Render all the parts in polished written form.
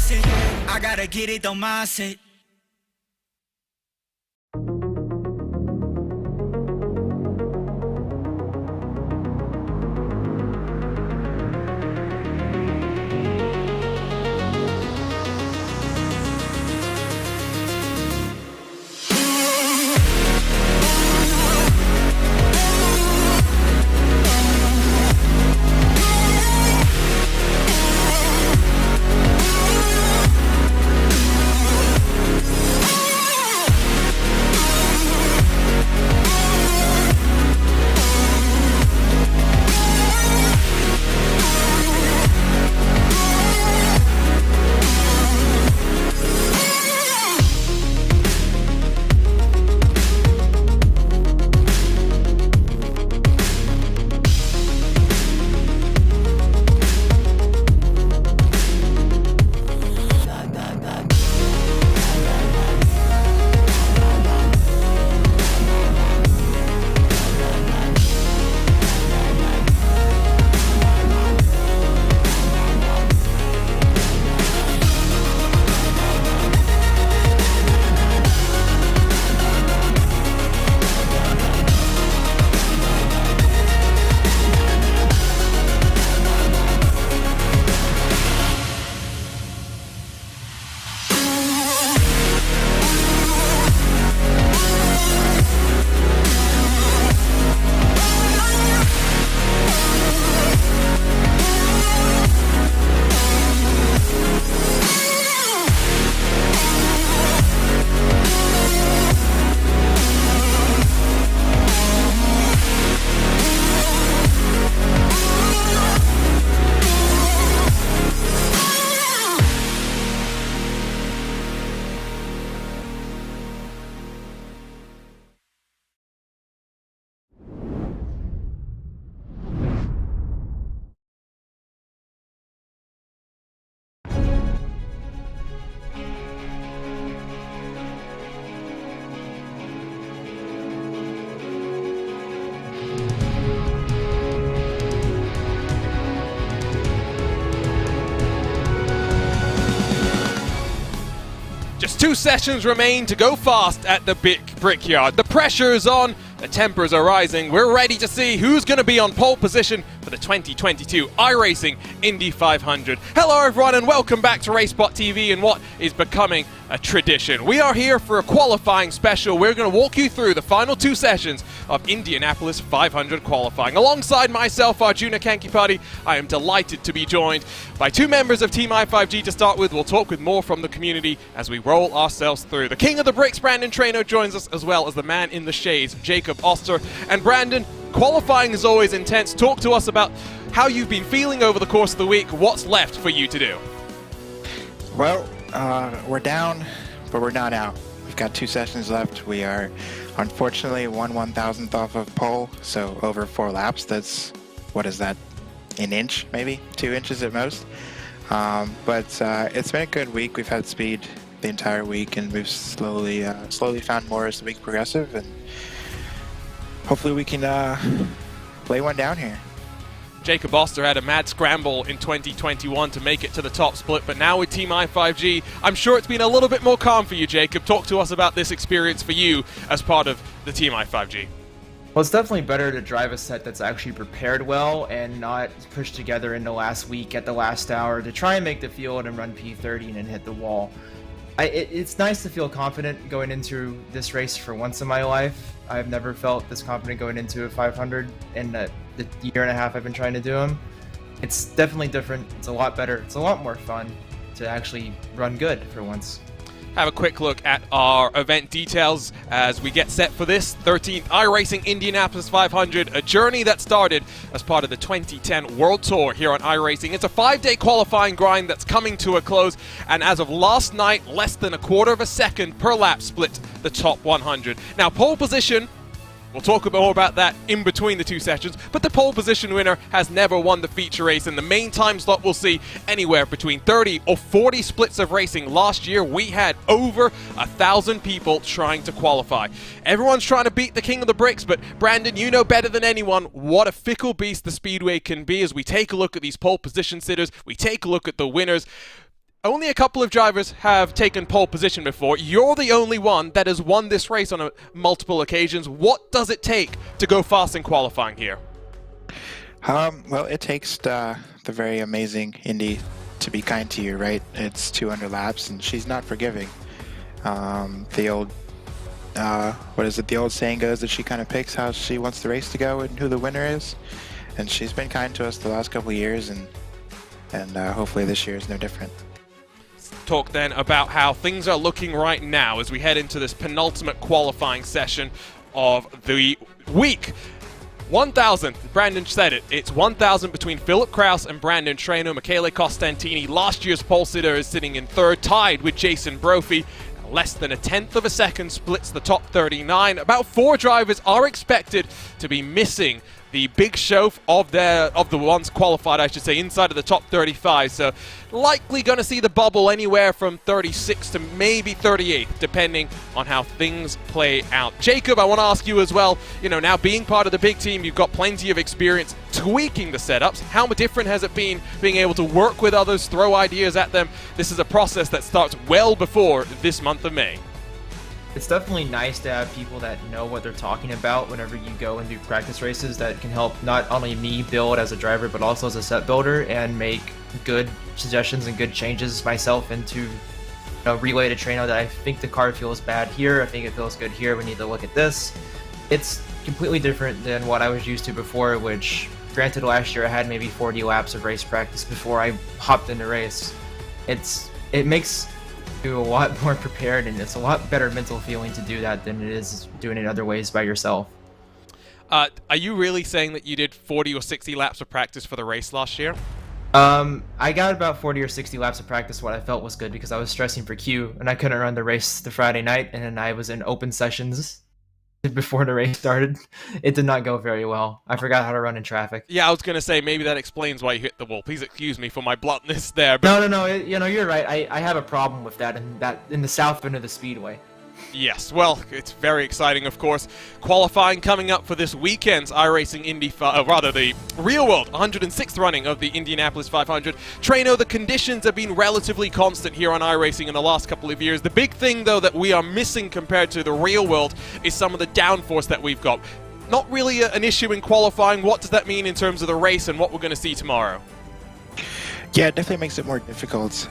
mindset. I gotta get it, don't mindset. Just 2 sessions remain to go fast at the big Brickyard. The pressure is on, the tempers are rising. We're ready to see who's going to be on pole position for the 2022 iRacing Indy 500. Hello everyone and welcome back to RaceSpotTV and what is becoming a tradition. We are here for a qualifying special. We're going to walk you through the final 2 sessions of Indianapolis 500 qualifying. Alongside myself, Arjuna Kankipati, I am delighted to be joined by 2 members of Team i5G to start with. We'll talk with more from the community as we roll ourselves through. The king of the bricks, Brandon Trainor, joins us, as well as the man in the shades, Jacob Oster. And Brandon, qualifying is always intense. Talk to us about how you've been feeling over the course of the week. What's left for you to do? Well, we're down, but we're not out. We've got 2 sessions left. We are unfortunately 1/1000th off of pole, so over 4 laps. That's, what is that, an inch, maybe 2 inches at most. But it's been a good week. We've had speed the entire week, and we've slowly found more as the week progressive, and hopefully we can lay one down here. Jacob Oster had a mad scramble in 2021 to make it to the top split, but now with Team i5G, I'm sure it's been a little bit more calm for you, Jacob. Talk to us about this experience for you as part of the Team i5G. Well, it's definitely better to drive a set that's actually prepared well and not pushed together in the last week at the last hour to try and make the field and run P30 and hit the wall. It's nice to feel confident going into this race for once in my life. I've never felt this confident going into a 500 in the year and a half I've been trying to do them. It's definitely different. It's a lot better. It's a lot more fun to actually run good for once. Have a quick look at our event details as we get set for this 13th iRacing Indianapolis 500, a journey that started as part of the 2010 World Tour here on iRacing. It's a 5-day qualifying grind that's coming to a close, and as of last night, less than a quarter of a second per lap split the top 100. Now, pole position, we'll talk a bit more about that in between the 2 sessions, but the pole position winner has never won the feature race, and the main time slot will see anywhere between 30 or 40 splits of racing. Last year, we had over 1,000 people trying to qualify. Everyone's trying to beat the king of the bricks, but Brandon, you know better than anyone what a fickle beast the speedway can be as we take a look at these pole position sitters, we take a look at the winners. Only a couple of drivers have taken pole position before. You're the only one that has won this race on multiple occasions. What does it take to go fast in qualifying here? Well, it takes the very amazing Indy to be kind to you, right? It's 200 laps, and she's not forgiving. The old, what is it? The old saying goes that she kind of picks how she wants the race to go and who the winner is. And she's been kind to us the last couple of years, and hopefully this year is no different. Talk then about how things are looking right now as we head into this penultimate qualifying session of the week. 1,000th, Brandon said it. It's 1,000 between Philip Kraus and Brandon Trainor. Michele Costantini, last year's pole sitter, is sitting in third, tied with Jason Brophy. Less than a tenth of a second splits the top 39. About 4 drivers are expected to be missing the big show of the ones qualified, I should say, inside of the top 35. So likely going to see the bubble anywhere from 36 to maybe 38, depending on how things play out. Jacob, I want to ask you as well, you know, now being part of the big team, you've got plenty of experience tweaking the setups. How different has it been being able to work with others, throw ideas at them? This is a process that starts well before this month of May. It's definitely nice to have people that know what they're talking about whenever you go and do practice races that can help not only me build as a driver, but also as a set builder and make good suggestions and good changes myself into relay to Trainor that I think the car feels bad here, I think it feels good here, we need to look at this. It's completely different than what I was used to before, which granted last year I had maybe 40 laps of race practice before I hopped into race. It makes you a lot more prepared, and it's a lot better mental feeling to do that than it is doing it other ways by yourself. Are you really saying that you did 40 or 60 laps of practice for the race last year? I got about 40 or 60 laps of practice, what I felt was good, because I was stressing for Q, and I couldn't run the race the Friday night, and then I was in open sessions before the race started. It did not go very well. I forgot how to run in traffic. Yeah, I was going to say, maybe that explains why you hit the wall. Please excuse me for my bluntness there. But No, you're right. I have a problem with that in the south end of the speedway. Yes, well, it's very exciting, of course. Qualifying coming up for this weekend's iRacing Indy, the real world 106th running of the Indianapolis 500. Trainor, the conditions have been relatively constant here on iRacing in the last couple of years. The big thing, though, that we are missing compared to the real world is some of the downforce that we've got. Not really an issue in qualifying. What does that mean in terms of the race and what we're going to see tomorrow? Yeah, it definitely makes it more difficult.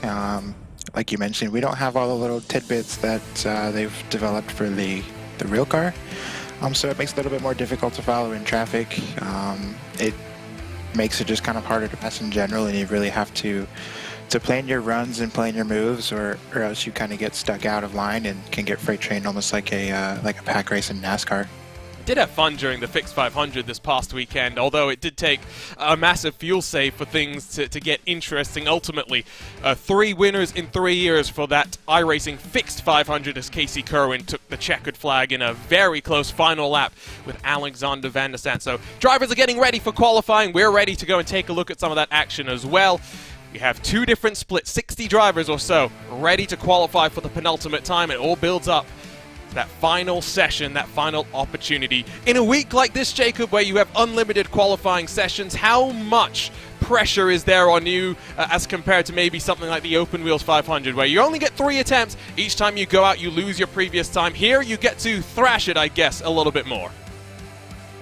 Like you mentioned, we don't have all the little tidbits that they've developed for the real car. So it makes it a little bit more difficult to follow in traffic. It makes it just kind of harder to pass in general, and you really have to plan your runs and plan your moves, or else you kind of get stuck out of line and can get freight trained almost like a pack race in NASCAR. Did have fun during the Fixed 500 this past weekend, although it did take a massive fuel save for things to get interesting. Ultimately, 3 winners in 3 years for that iRacing Fixed 500 as Casey Kerwin took the checkered flag in a very close final lap with Alexander Van der Sant. So drivers are getting ready for qualifying. We're ready to go and take a look at some of that action as well. We have 2 different splits, 60 drivers or so, ready to qualify for the penultimate time. It all builds up that final session, that final opportunity. In a week like this, Jacob, where you have unlimited qualifying sessions, how much pressure is there on you as compared to maybe something like the Open Wheels 500, where you only get 3 attempts? Each time you go out, you lose your previous time. Here, you get to thrash it, I guess, a little bit more.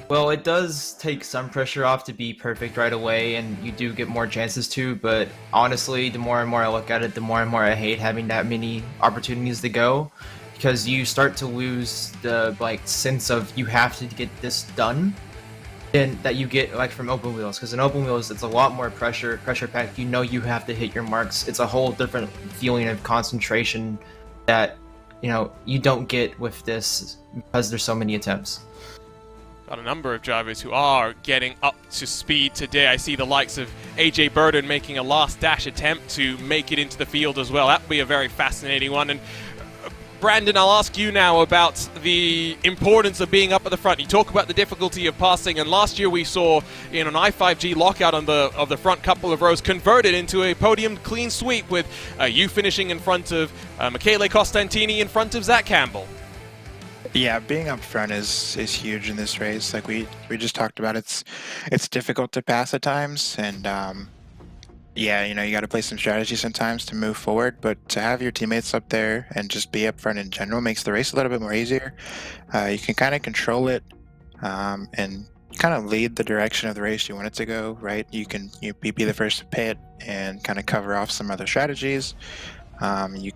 Well, it does take some pressure off to be perfect right away, and you do get more chances to, but honestly, the more and more I look at it, the more and more I hate having that many opportunities to go. Because you start to lose the sense of you have to get this done, and that you get from open wheels. Because in open wheels, it's a lot more pressure packed. You know you have to hit your marks. It's a whole different feeling of concentration that you don't get with this because there's so many attempts. Got a number of drivers who are getting up to speed today. I see the likes of AJ Burden making a last dash attempt to make it into the field as well. That would be a very fascinating one. And Brandon, I'll ask you now about the importance of being up at the front. You talk about the difficulty of passing, and last year we saw an i5G lockout of the front couple of rows converted into a podium clean sweep with you finishing in front of Michele Costantini in front of Zach Campbell. Yeah, being up front is huge in this race. Like we just talked about, it's difficult to pass at times, and Yeah, you got to play some strategy sometimes to move forward, but to have your teammates up there and just be up front in general makes the race a little bit more easier. You can kind of control it and kind of lead the direction of the race you want it to go, right? You can be the first to pit and kind of cover off some other strategies. You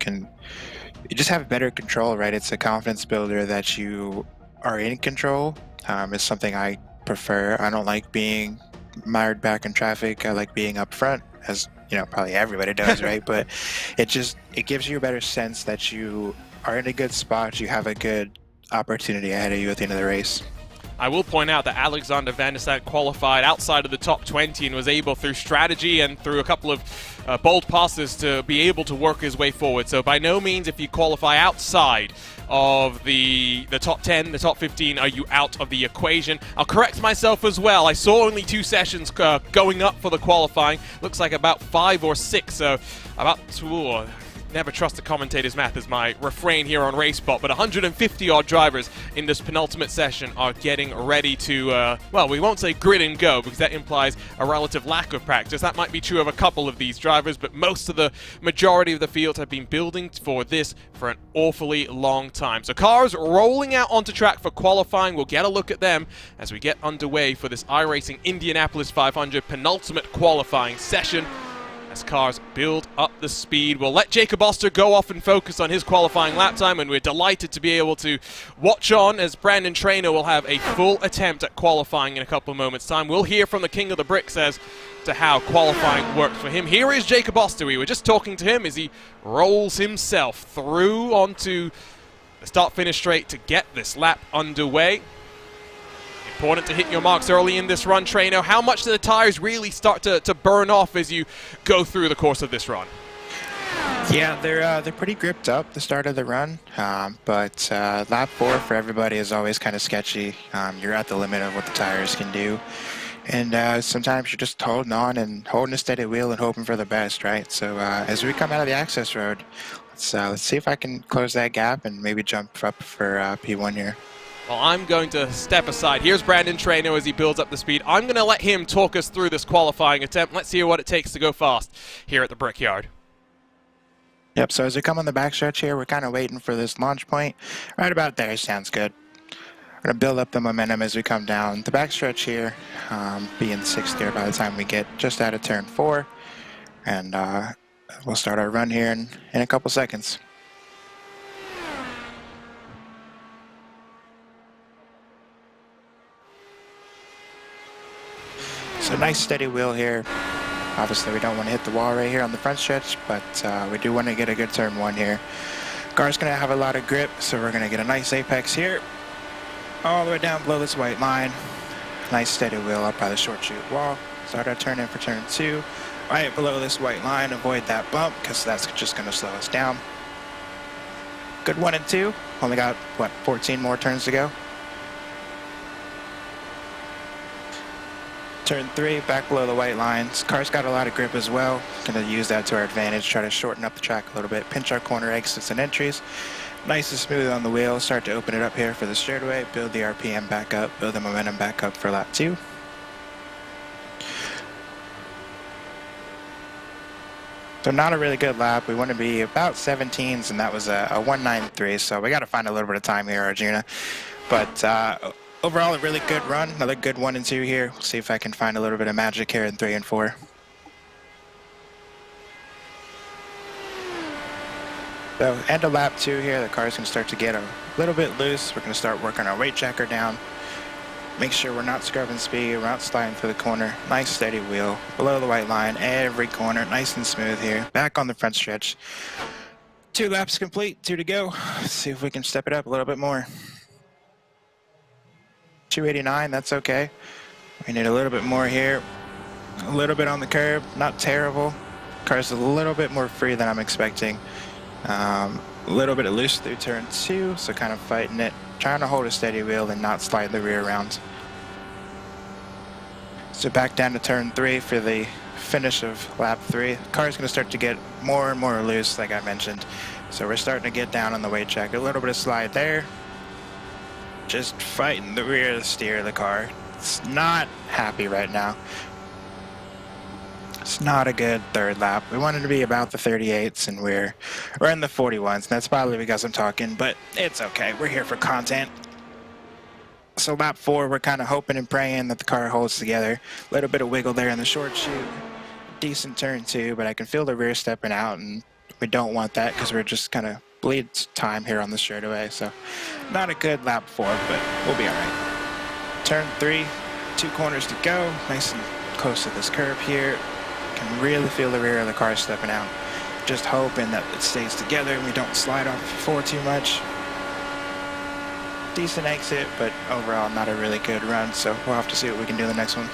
just have better control, right? It's a confidence builder that you are in control. It's something I prefer. I don't like being mired back in traffic. I like being up front, as probably everybody does, right? But it gives you a better sense that you are in a good spot. You have a good opportunity ahead of you at the end of the race. I will point out that Alexander Van der Sat qualified outside of the top 20 and was able, through strategy and through a couple of bold passes, to be able to work his way forward. So by no means, if you qualify outside of the top 10, the top 15, are you out of the equation. I'll correct myself as well. I saw only 2 sessions going up for the qualifying. Looks like about 5 or 6, so about 2. Never trust a commentator's math is my refrain here on RaceSpot, but 150-odd drivers in this penultimate session are getting ready to, well, we won't say grid and go because that implies a relative lack of practice. That might be true of a couple of these drivers, but most of the majority of the field have been building for this for an awfully long time. So cars rolling out onto track for qualifying. We'll get a look at them as we get underway for this iRacing Indianapolis 500 penultimate qualifying session. As cars build up the speed, we'll let Jacob Oster go off and focus on his qualifying lap time, and we're delighted to be able to watch on as Brandon Trainor will have a full attempt at qualifying in a couple of moments' time. We'll hear from the King of the Bricks as to how qualifying worked for him. Here is Jacob Oster. We were just talking to him as he rolls himself through onto the start-finish straight to get this lap underway. Important to hit your marks early in this run, Trainor. How much do the tires really start to burn off as you go through the course of this run? Yeah, they're pretty gripped up the start of the run, but lap 4 for everybody is always kind of sketchy. You're at the limit of what the tires can do, and sometimes you're just holding on and holding a steady wheel and hoping for the best, right? So as we come out of the access road, let's see if I can close that gap and maybe jump up for P1 here. Well, I'm going to step aside. Here's Brandon Trainor as he builds up the speed. I'm going to let him talk us through this qualifying attempt. Let's hear what it takes to go fast here at the Brickyard. Yep, so as we come on the backstretch here, we're kind of waiting for this launch point. Right about there sounds good. We're going to build up the momentum as we come down the backstretch here, being 6th gear by the time we get just out of turn 4. And we'll start our run here in a couple seconds. So nice steady wheel here. Obviously we don't want to hit the wall right here on the front stretch, but we do want to get a good turn 1 here. Car's going to have a lot of grip, so we're going to get a nice apex here. All the way down below this white line. Nice steady wheel up by the short chute wall. Start our turn in for turn 2. Right below this white line, avoid that bump because that's just going to slow us down. Good 1 and 2. Only got, what, 14 more turns to go. Turn 3, back below the white lines. Car's got a lot of grip as well. Going to use that to our advantage, try to shorten up the track a little bit, pinch our corner exits and entries. Nice and smooth on the wheel. Start to open it up here for the straightaway, build the RPM back up, build the momentum back up for lap 2. So not a really good lap. We want to be about 17s, and that was a 1:93, so we got to find a little bit of time here, Arjuna. But overall, a really good run. Another good 1 and 2 here. We'll see if I can find a little bit of magic here in 3 and 4. So end of lap 2 here, the car's going to start to get a little bit loose. We're going to start working our weight checker down. Make sure we're not scrubbing speed, we're not sliding through the corner. Nice steady wheel, below the white line, every corner, nice and smooth here. Back on the front stretch. 2 laps complete, 2 to go. Let's see if we can step it up a little bit more. 289, that's okay. We need a little bit more here. A little bit on the curb, not terrible. Car's a little bit more free than I'm expecting. A little bit of loose through turn 2, so kind of fighting it. Trying to hold a steady wheel and not slide the rear around. So back down to turn 3 for the finish of lap 3. The car's going to start to get more and more loose, like I mentioned. So we're starting to get down on the weight check. A little bit of slide there. Just fighting the rear steer of the car. It's not happy right now. It's not a good third lap. We wanted to be about the 38s, and we're in the 41s. And that's probably because I'm talking, but it's okay. We're here for content. So lap 4, we're kind of hoping and praying that the car holds together. A little bit of wiggle there in the short chute. Decent turn 2, but I can feel the rear stepping out, and we don't want that because we're just kind of bleed time here on the straightaway. So not a good lap 4, but we'll be all right. Turn 3, 2 corners to go. Nice and close to this curve here. Can really feel the rear of the car stepping out. Just hoping that it stays together and we don't slide off forward too much. Decent exit, but overall not a really good run, so we'll have to see what we can do in the next one.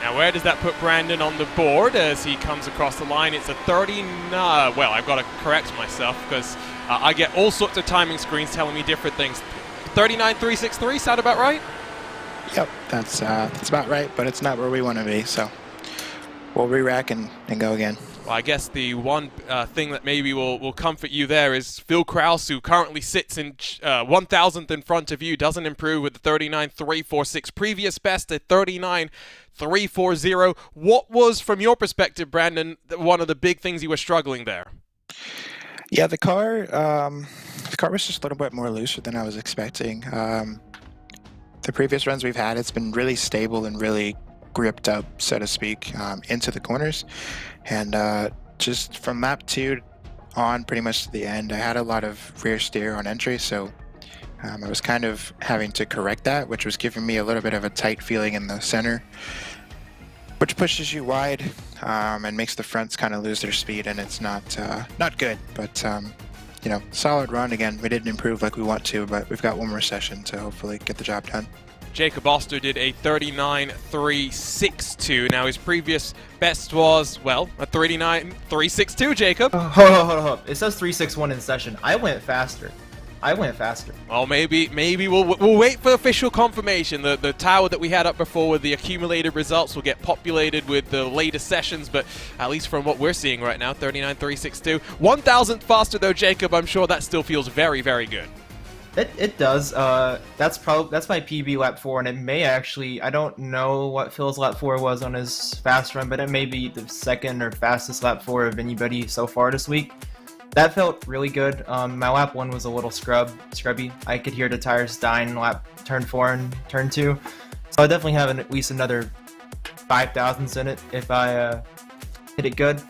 Now where does that put Brandon on the board as he comes across the line? It's a 39, well, I've got to correct myself because I get all sorts of timing screens telling me different things. 39.363, sound about right? Yep, that's about right, but it's not where we want to be, so we'll re-rack and go again. Well, I guess the one thing that maybe will comfort you there is Phil Kraus, who currently sits in 1,000th in front of you, doesn't improve with the 39.346. Previous best at 39.340. What was, from your perspective, Brandon, one of the big things you were struggling there? Yeah, the car was just a little bit more looser than I was expecting. The previous runs we've had, it's been really stable and really gripped up, so to speak, into the corners. And just from lap 2 on pretty much to the end, I had a lot of rear steer on entry, so I was kind of having to correct that, which was giving me a little bit of a tight feeling in the center, which pushes you wide and makes the fronts kind of lose their speed, and it's not good. But you know, solid run. Again, we didn't improve like we want to, but we've got one more session to hopefully get the job done. Jacob Oster did a 39.362. Now his previous best was, well, a 39.362, Jacob. Hold on. It says 361 in session. I went faster. Well, maybe we'll wait for official confirmation. The tower that we had up before with the accumulated results will get populated with the latest sessions, but at least from what we're seeing right now, 39.362. 1,000th faster though, Jacob. I'm sure that still feels very, very good. It does. That's my PB lap 4, and it may actually, I don't know what Phil's lap 4 was on his fast run, but it may be the second or fastest lap 4 of anybody so far this week. That felt really good. My lap 1 was a little scrubby. I could hear the tires dying lap turn 4 and turn 2. So I definitely have at least another 5,000s in it if I hit it good,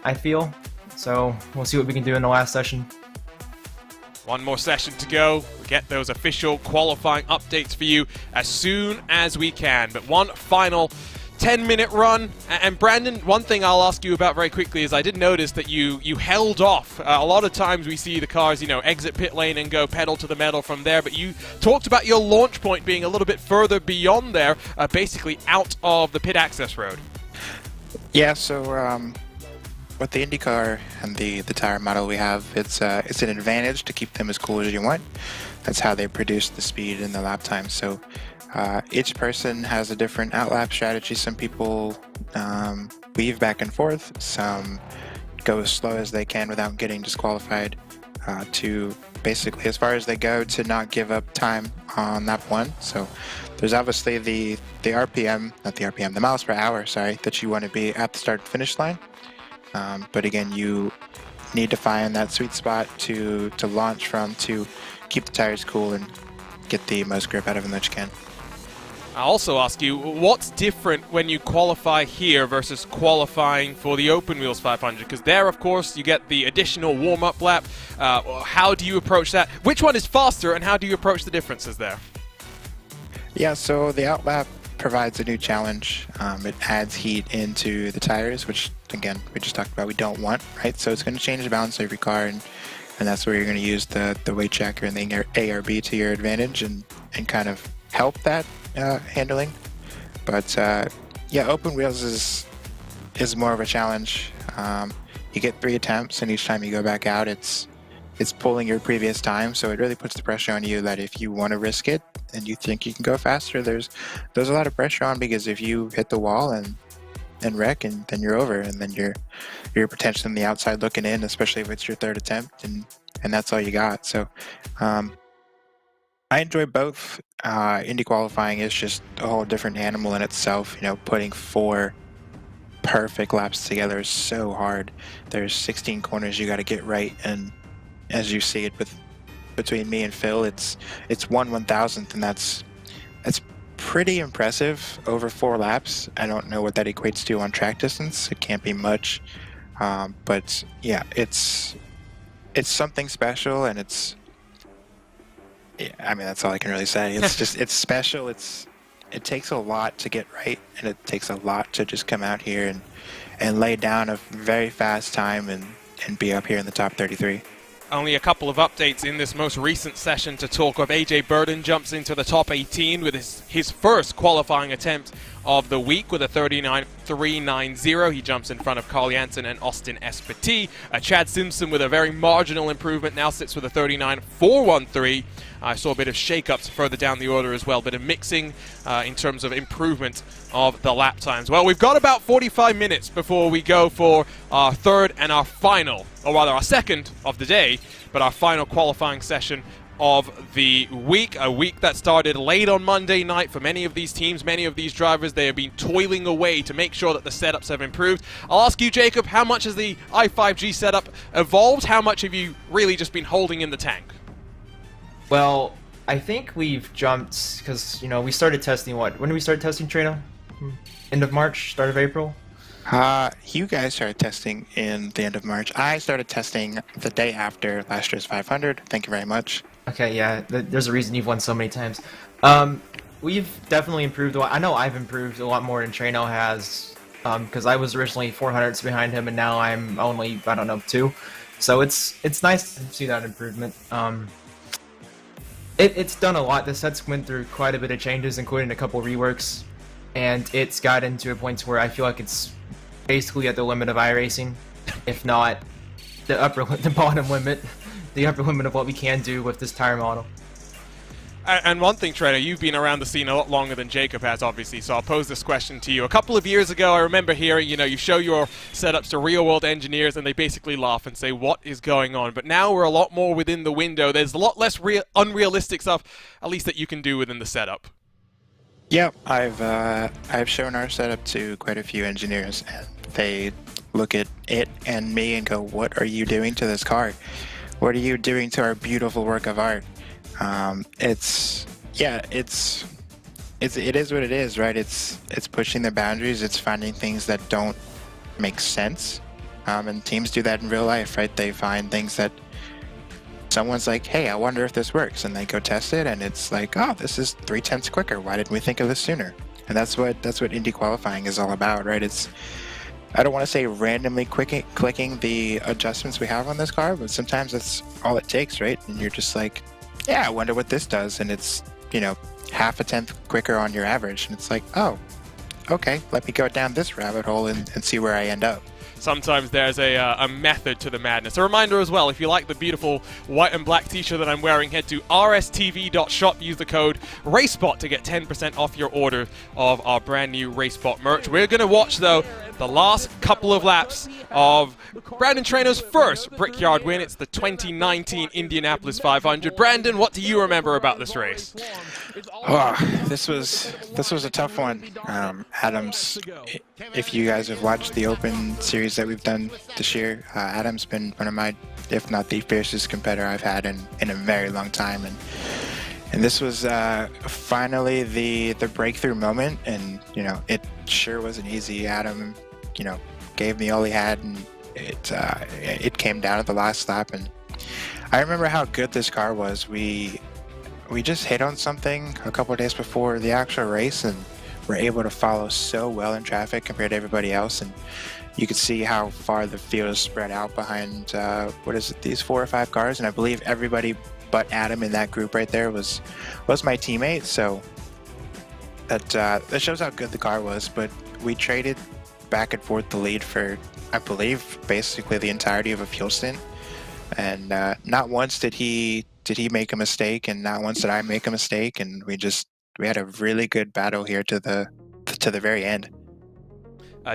I feel. So we'll see what we can do in the last session. One more session to go. We'll get those official qualifying updates for you as soon as we can. But one final 10-minute run. And Brandon, one thing I'll ask you about very quickly is I did notice that you held off. A lot of times we see the cars, you know, exit pit lane and go pedal to the metal from there. But you talked about your launch point being a little bit further beyond there, basically out of the pit access road. Yeah, so with the Indy car and the tire model we have, it's an advantage to keep them as cool as you want. That's how they produce the speed and the lap time. So each person has a different outlap strategy. Some people weave back and forth. Some go as slow as they can without getting disqualified to basically as far as they go to not give up time on lap 1. So there's obviously the RPM, not the RPM, the miles per hour, sorry, that you want to be at the start finish line. But again, you need to find that sweet spot to launch from to keep the tires cool and get the most grip out of them that you can. I'll also ask you, what's different when you qualify here versus qualifying for the Open Wheels 500? Because there, of course, you get the additional warm-up lap. How do you approach that? Which one is faster, and how do you approach the differences there? Yeah, so the outlap provides a new challenge. It adds heat into the tires, which, again, we just talked about we don't want, right? So it's going to change the balance of your car, and that's where you're going to use the weight checker and the ARB to your advantage and kind of help that handling. But yeah, open wheels is more of a challenge. You get 3 attempts, and each time you go back out, it's pulling your previous time, so it really puts the pressure on you that if you want to risk it and you think you can go faster, there's a lot of pressure on, because if you hit the wall and wreck, and then you're over, and then you're potentially on the outside looking in, especially if it's your 3rd attempt, and that's all you got. So I enjoy both. Indy qualifying is just a whole different animal in itself. You know, putting 4 perfect laps together is so hard. There's 16 corners you got to get right, and as you see it between me and Phil, it's 1/1000th, and that's pretty impressive over 4 laps. I don't know what that equates to on track distance. It can't be much, but yeah, it's something special, and yeah, I mean, that's all I can really say. It's just, it's special. It takes a lot to get right, and it takes a lot to just come out here and lay down a very fast time and be up here in the top 33. Only a couple of updates in this most recent session to talk of. AJ Burden jumps into the top 18 with his first qualifying attempt of the week with a 39.390. He jumps in front of Carl Jansen and Austin Espeti. Chad Simpson with a very marginal improvement now sits with a 39.413. I saw a bit of shake-ups further down the order as well, bit of mixing in terms of improvement of the lap times. Well, we've got about 45 minutes before we go for our third and our final, or rather our second of the day, but our final qualifying session of the week. A week that started late on Monday night for many of these teams, many of these drivers. They have been toiling away to make sure that the setups have improved. I'll ask you, Jacob, how much has the i5G setup evolved? How much have you really just been holding in the tank? Well, I think we've jumped, because, you know, we started testing, when did we start testing, Trainor? End of March, start of April? You guys started testing in the end of March. I started testing the day after last year's 500. Thank you very much. Okay, yeah, there's a reason you've won so many times. We've definitely improved a lot. I know I've improved a lot more than Trainor has, because I was originally 400s behind him, and now I'm only, I don't know, 2. So it's nice to see that improvement. It's done a lot. The sets went through quite a bit of changes, including a couple reworks, and it's gotten to a point where I feel like it's basically at the limit of iRacing, if not the bottom limit, the upper limit of what we can do with this tire model. And one thing, Trainor, you've been around the scene a lot longer than Jacob has, obviously, so I'll pose this question to you. A couple of years ago, I remember hearing, you know, you show your setups to real-world engineers and they basically laugh and say, what is going on? But now we're a lot more within the window. There's a lot less unrealistic stuff, at least that you can do within the setup. Yeah, I've shown our setup to quite a few engineers, and they look at it and me and go, what are you doing to this car? What are you doing to our beautiful work of art? It is what it is, right? It's pushing the boundaries. It's finding things that don't make sense. And teams do that in real life, right? They find things that someone's like, hey, I wonder if this works, and they go test it, and it's like, oh, this is 3/10 quicker. Why didn't we think of this sooner? And that's what Indy qualifying is all about, right? I don't want to say randomly clicking the adjustments we have on this car, but sometimes that's all it takes, right? And you're just like, yeah, I wonder what this does, and it's, you know, 0.5 quicker on your average, and it's like, oh, okay, let me go down this rabbit hole and see where I end up. Sometimes there's a method to the madness. A reminder as well, if you like the beautiful white and black t-shirt that I'm wearing, head to rstv.shop, use the code RaceSpot to get 10% off your order of our brand new RaceSpot merch. We're going to watch, though, the last couple of laps of Brandon Trainor's first Brickyard win. It's the 2019 Indianapolis 500. Brandon, what do you remember about this race? Oh, this was a tough one. Adams, if you guys have watched the Open series that we've done this year, Adam's been one of my, if not the fiercest competitor I've had in a very long time, and this was finally the breakthrough moment, and you know, it sure wasn't easy. Adam, you know, gave me all he had, and it came down at the last lap, and I remember how good this car was. We just hit on something a couple of days before the actual race, and were able to follow so well in traffic compared to everybody else, and you could see how far the field is spread out behind what is it, these 4 or 5 cars, and I believe everybody but Adam in that group right there was my teammate. So that shows how good the car was. But we traded back and forth the lead for, I believe, basically the entirety of a fuel stint, and not once did he make a mistake, and not once did I make a mistake, and we had a really good battle here to the very end.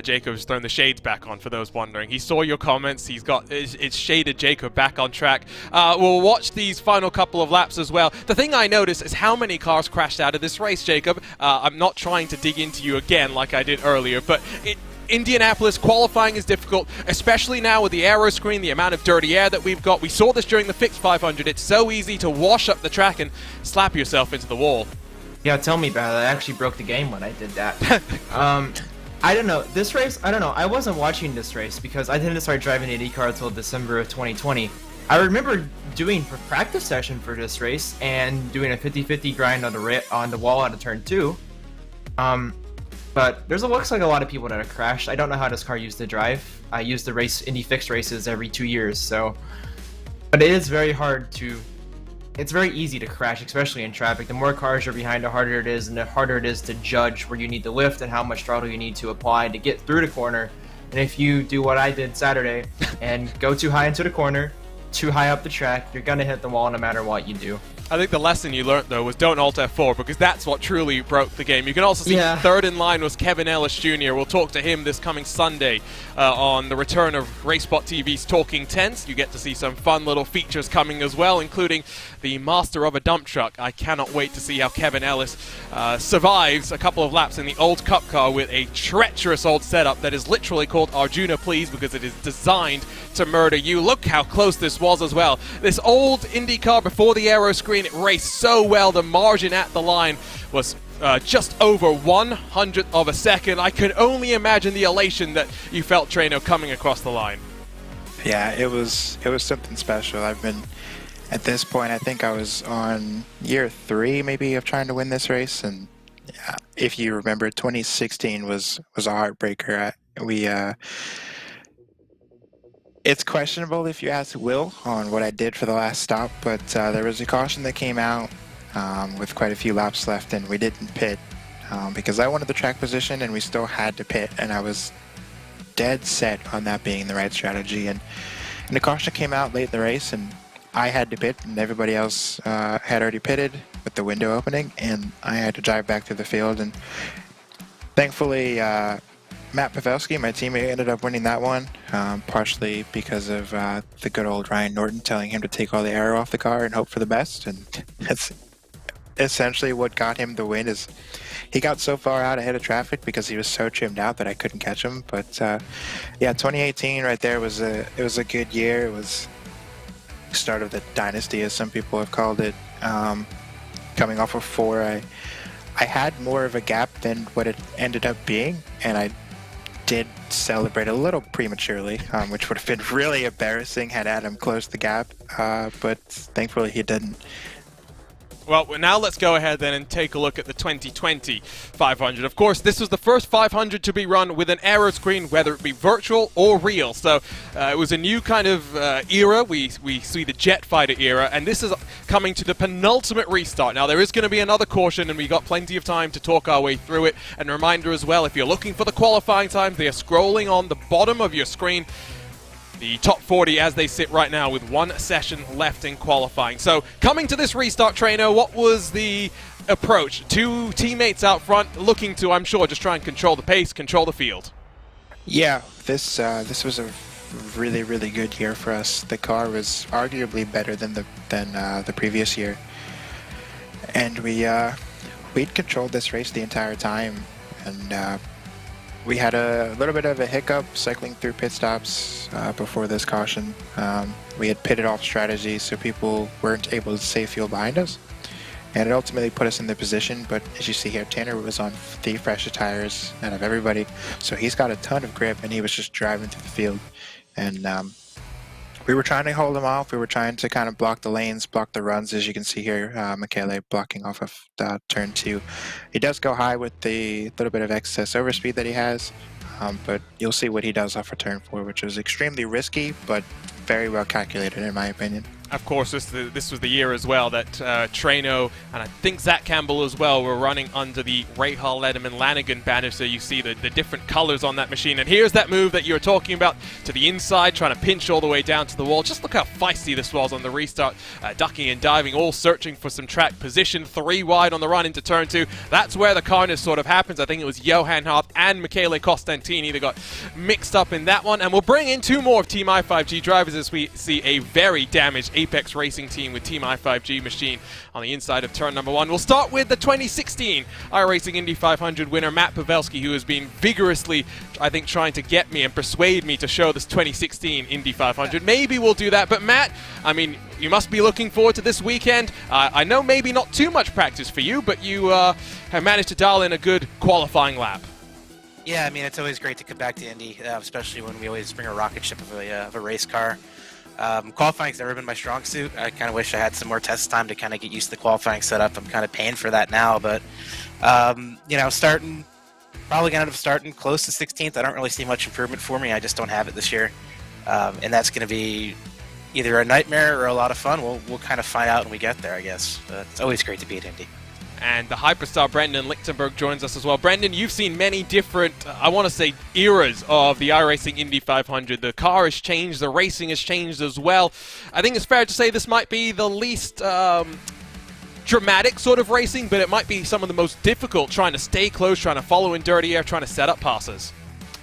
Jacob's thrown the shades back on, for those wondering. He saw your comments. He's got it's shaded Jacob back on track. We'll watch these final couple of laps as well. The thing I noticed is how many cars crashed out of this race, Jacob. I'm not trying to dig into you again like I did earlier, but Indianapolis qualifying is difficult, especially now with the aero screen, the amount of dirty air that we've got. We saw this during the fixed 500. It's so easy to wash up the track and slap yourself into the wall. Yeah, tell me about it. I actually broke the game when I did that. I don't know. This race, I don't know. I wasn't watching this race because I didn't start driving the IndyCar until December of 2020. I remember doing a practice session for this race and doing a 50-50 grind on the wall out of turn 2. But looks like a lot of people that have crashed. I don't know how this car used to drive. I used to race Indy fixed races every 2 years, so. But it is very hard to. It's very easy to crash, especially in traffic. The more cars you're behind, the harder it is, and the harder it is to judge where you need to lift and how much throttle you need to apply to get through the corner. And if you do what I did Saturday and go too high into the corner, too high up the track, you're gonna hit the wall no matter what you do. I think the lesson you learned, though, was don't Alt F4, because that's what truly broke the game. You can also see third in line was Kevin Ellis Jr. We'll talk to him this coming Sunday on the return of RaceSpotTV's Talking Tents. You get to see some fun little features coming as well, including the master of a dump truck. I cannot wait to see how Kevin Ellis survives a couple of laps in the old Cup car with a treacherous old setup that is literally called Arjuna Please, because it is designed to murder you. Look how close this was as well. This old Indy car before the aero screen, it raced so well. The margin at the line was just over 1/100th of a second. I could only imagine the elation that you felt, Trainor, coming across the line. Yeah, it was something special. I've been, at this point, I think I was on year 3 maybe of trying to win this race, and if you remember, 2016 was a heartbreaker. It's questionable if you ask Will on what I did for the last stop, but there was a caution that came out with quite a few laps left, and we didn't pit because I wanted the track position and we still had to pit, and I was dead set on that being the right strategy. And the caution came out late in the race, and I had to pit, and everybody else had already pitted with the window opening, and I had to drive back through the field. And thankfully, Matt Pavelski, my teammate, ended up winning that one, partially because of the good old Ryan Norton telling him to take all the aero off the car and hope for the best. And that's essentially what got him the win. Is he got so far out ahead of traffic because he was so trimmed out that I couldn't catch him. But yeah, 2018 right there was a good year. It was the start of the dynasty, as some people have called it. Coming off of 4, I had more of a gap than what it ended up being, and I did celebrate a little prematurely, which would have been really embarrassing had Adam closed the gap, but thankfully he didn't. Well, now let's go ahead then and take a look at the 2020 500. Of course, this was the first 500 to be run with an aero screen, whether it be virtual or real. So it was a new kind of era. We see the jet fighter era, and this is coming to the penultimate restart. Now, there is going to be another caution, and we got plenty of time to talk our way through it. And a reminder as well, if you're looking for the qualifying times, they are scrolling on the bottom of your screen. The top 40 as they sit right now with 1 session left in qualifying. So coming to this restart, Trainer, what was the approach? 2 teammates out front looking to, I'm sure, just try and control the pace, control the field. Yeah, this was a really, really good year for us. The car was arguably better than the previous year, and we'd controlled this race the entire time. And we had a little bit of a hiccup cycling through pit stops before this caution. We had pitted off strategy, so people weren't able to save fuel behind us. And it ultimately put us in the position, but as you see here, Trainor was on the freshest tires out of everybody. So he's got a ton of grip, and he was just driving through the field. And we were trying to hold him off. We were trying to kind of block the lanes, block the runs, as you can see here. Michele blocking off of turn 2. He does go high with the little bit of excess overspeed that he has, but you'll see what he does off of turn 4, which was extremely risky, but very well calculated in my opinion. of course, this was the year as well that Trainor and I think Zach Campbell as well were running under the Rahal, Letterman, Lanigan banner, so you see the different colors on that machine. And here's that move that you were talking about to the inside, trying to pinch all the way down to the wall. Just look how feisty this was on the restart, ducking and diving, all searching for some track position, 3 wide on the run into turn 2. That's where the carnage sort of happens. I think it was Johan Hart and Michele Costantini that got mixed up in that one. And we'll bring in 2 more of Team i5G drivers as we see a very damaged Apex Racing team with Team i5G machine on the inside of turn number 1. We'll start with the 2016 iRacing Indy 500 winner, Matt Pavelski, who has been vigorously, I think, trying to get me and persuade me to show this 2016 Indy 500. Maybe we'll do that, but Matt, I mean, you must be looking forward to this weekend. I know maybe not too much practice for you, but you have managed to dial in a good qualifying lap. Yeah, I mean, it's always great to come back to Indy, especially when we always bring a rocket ship of a race car. Qualifying's never been my strong suit. I kind of wish I had some more test time to kind of get used to the qualifying setup. I'm kind of paying for that now, but you know, probably gonna end up starting close to 16th. I don't really see much improvement for me. I just don't have it this year, and that's going to be either a nightmare or a lot of fun. We'll kind of find out when we get there, I guess. It's always great to be at Indy. And the hyperstar Brendan Lichtenberg joins us as well. Brendan, you've seen many different, I want to say, eras of the iRacing Indy 500. The car has changed, the racing has changed as well. I think it's fair to say this might be the least dramatic sort of racing, but it might be some of the most difficult, trying to stay close, trying to follow in dirty air, trying to set up passes.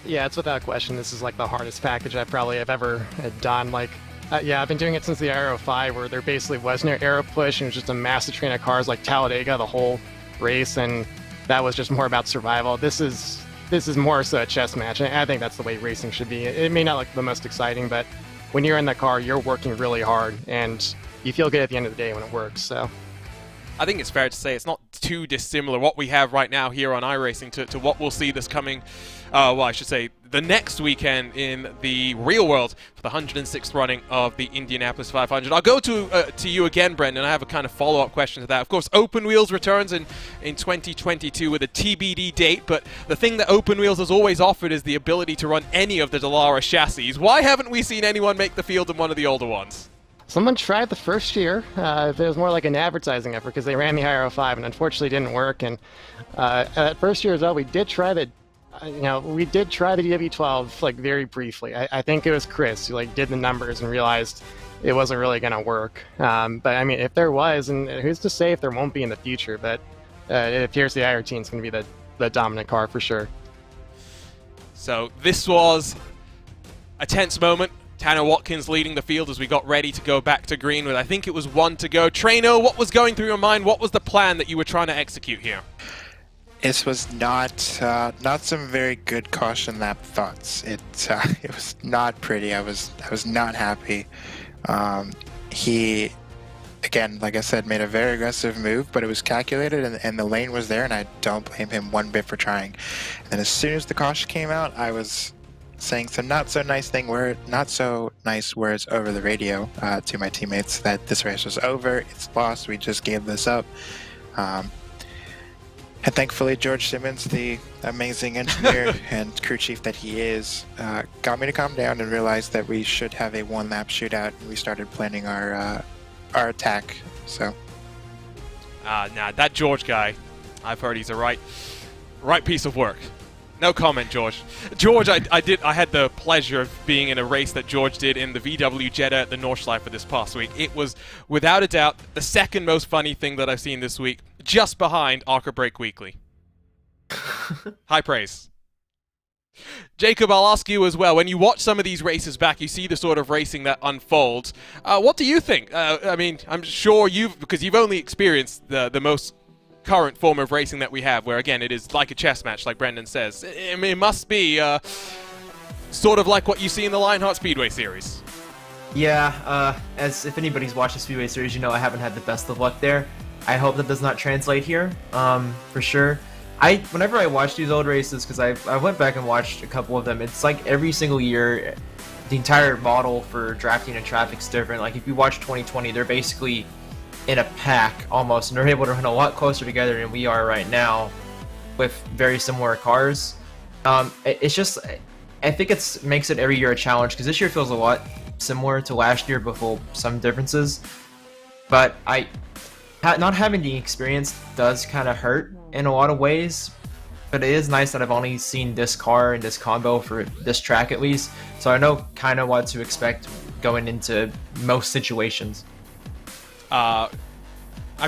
Yeah, it's without question. This is like the hardest package I probably have ever done. Like, yeah, I've been doing it since the Aero 5, where there basically was no aero push, and it was just a massive train of cars like Talladega the whole race, and that was just more about survival. This is more so a chess match, and I think that's the way racing should be. It may not look the most exciting, but when you're in the car, you're working really hard, and you feel good at the end of the day when it works. So I think it's fair to say it's not too dissimilar what we have right now here on iRacing to what we'll see this coming, well, I should say, the next weekend in the real world for the 106th running of the Indianapolis 500. I'll go to you again, Brendan. I have a kind of follow-up question to that. Of course, Open Wheels returns in 2022 with a TBD date, but the thing that Open Wheels has always offered is the ability to run any of the Dallara chassis. Why haven't we seen anyone make the field in one of the older ones? someone tried the first year. It was more like an advertising effort because they ran the iRacing 5 and unfortunately didn't work. And that first year as well, we did try the DW12 like very briefly. I think it was Chris who like did the numbers and realized it wasn't really going to work. But I mean, if there was, and who's to say if there won't be in the future? But it appears the IR team is going to be the dominant car for sure. So this was a tense moment. Tanner Watkins leading the field as we got ready to go back to green with, I think it was 1 to go. Trainor, what was going through your mind? What was the plan that you were trying to execute here? This was not some very good caution lap thoughts. It was not pretty. I was not happy. He, again, like I said, made a very aggressive move, but it was calculated, and the lane was there, and I don't blame him one bit for trying. And as soon as the caution came out, I was saying some not so nice words over the radio to my teammates that this race was over, it's lost, we just gave this up. And thankfully, George Simmons, the amazing engineer and crew chief that he is, got me to calm down and realize that we should have a one-lap shootout, and we started planning our attack. So, nah, that George guy, I've heard he's a right piece of work. No comment, George. George, I had the pleasure of being in a race that George did in the VW Jetta at the Nordschleife this past week. It was, without a doubt, the second most funny thing that I've seen this week, just behind Arca Break Weekly. High praise. Jacob, I'll ask you as well. When you watch some of these races back, you see the sort of racing that unfolds. What do you think? I mean, I'm sure because you've only experienced the most current form of racing that we have, where again it is like a chess match, like Brendan says. It must be sort of like what you see in the Lionheart Speedway series. Yeah, as if anybody's watched the Speedway series, you know I haven't had the best of luck there. I hope that does not translate here, for sure. Whenever I watch these old races, because I went back and watched a couple of them, it's like every single year, the entire model for drafting and traffic's different. Like if you watch 2020, they're basically in a pack almost, and they're able to run a lot closer together than we are right now with very similar cars. It's just, I think makes it every year a challenge, because this year feels a lot similar to last year, but with some differences. But not having the experience does kind of hurt in a lot of ways. But it is nice that I've only seen this car and this combo for this track at least, so I know kind of what to expect going into most situations. I've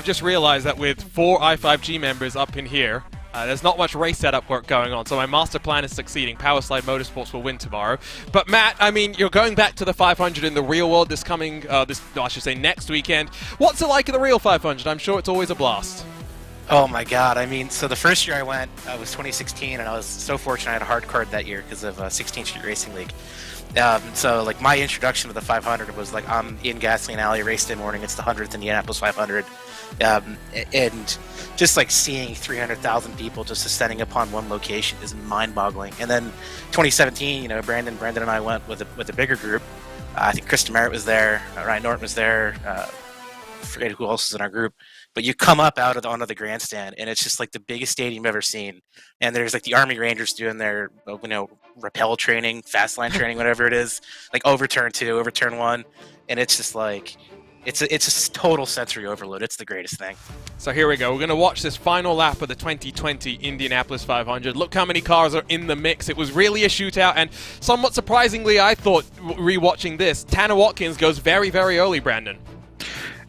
just realized that with 4 i5G members up in here, there's not much race setup work going on, so my master plan is succeeding. Powerslide Motorsports will win tomorrow. But Matt, I mean, you're going back to the 500 in the real world this coming, I should say next weekend. What's it like in the real 500? I'm sure it's always a blast. Oh my god, I mean, so the first year I went was 2016, and I was so fortunate I had a hard card that year because of 16th Street Racing League. So like my introduction to the 500 was like I'm in Gasoline Alley, race day morning, it's the 100th Indianapolis 500, and just like seeing 300,000 people just ascending upon one location is mind-boggling. And then 2017, you know, Brandon and I went with a bigger group. I think Krista Merritt was there, Ryan Norton was there, I forget who else was in our group. But you come up onto the grandstand, and it's just like the biggest stadium you've ever seen. And there's like the Army Rangers doing their, you know, rappel training, fast line training, whatever it is, like over turn 2, over turn 1, and it's just like it's a total sensory overload. It's the greatest thing. So here we go. We're going to watch this final lap of the 2020 Indianapolis 500. Look how many cars are in the mix. It was really a shootout, and somewhat surprisingly, I thought, rewatching this, Tanner Watkins goes very, very early, Brandon.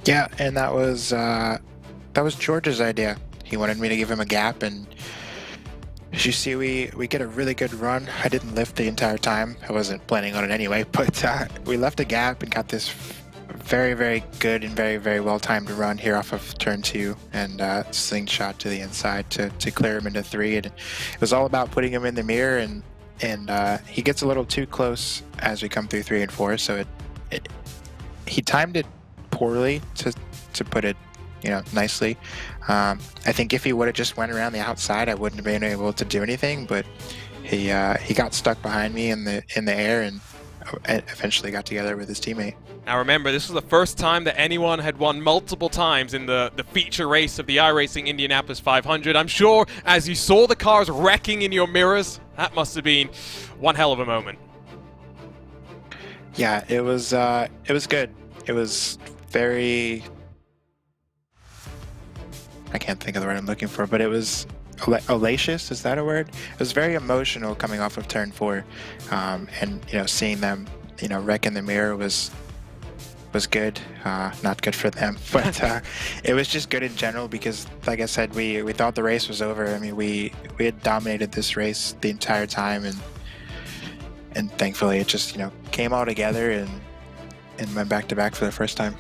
Yeah, and that was George's idea. He wanted me to give him a gap, and as you see, we get a really good run. I didn't lift the entire time. I wasn't planning on it anyway, but we left a gap and got this very, very good and very, very well-timed run here off of turn 2, and slingshot to the inside to clear him into 3. And it was all about putting him in the mirror, and he gets a little too close as we come through 3 and 4, so he timed it poorly to put it, you know, nicely. I think if he would have just went around the outside, I wouldn't have been able to do anything, but he got stuck behind me in the air and eventually got together with his teammate. Now remember, this was the first time that anyone had won multiple times in the feature race of the iRacing Indianapolis 500. I'm sure as you saw the cars wrecking in your mirrors, that must have been one hell of a moment. Yeah, it was good. It was very, I can't think of the word I'm looking for, but it was audacious, is that a word? It was very emotional coming off of turn 4, and you know, seeing them, you know, wreck in the mirror was good. Not good for them, but it was just good in general because, like I said, we thought the race was over. I mean, we had dominated this race the entire time, and thankfully it just, you know, came all together and went back to back for the first time.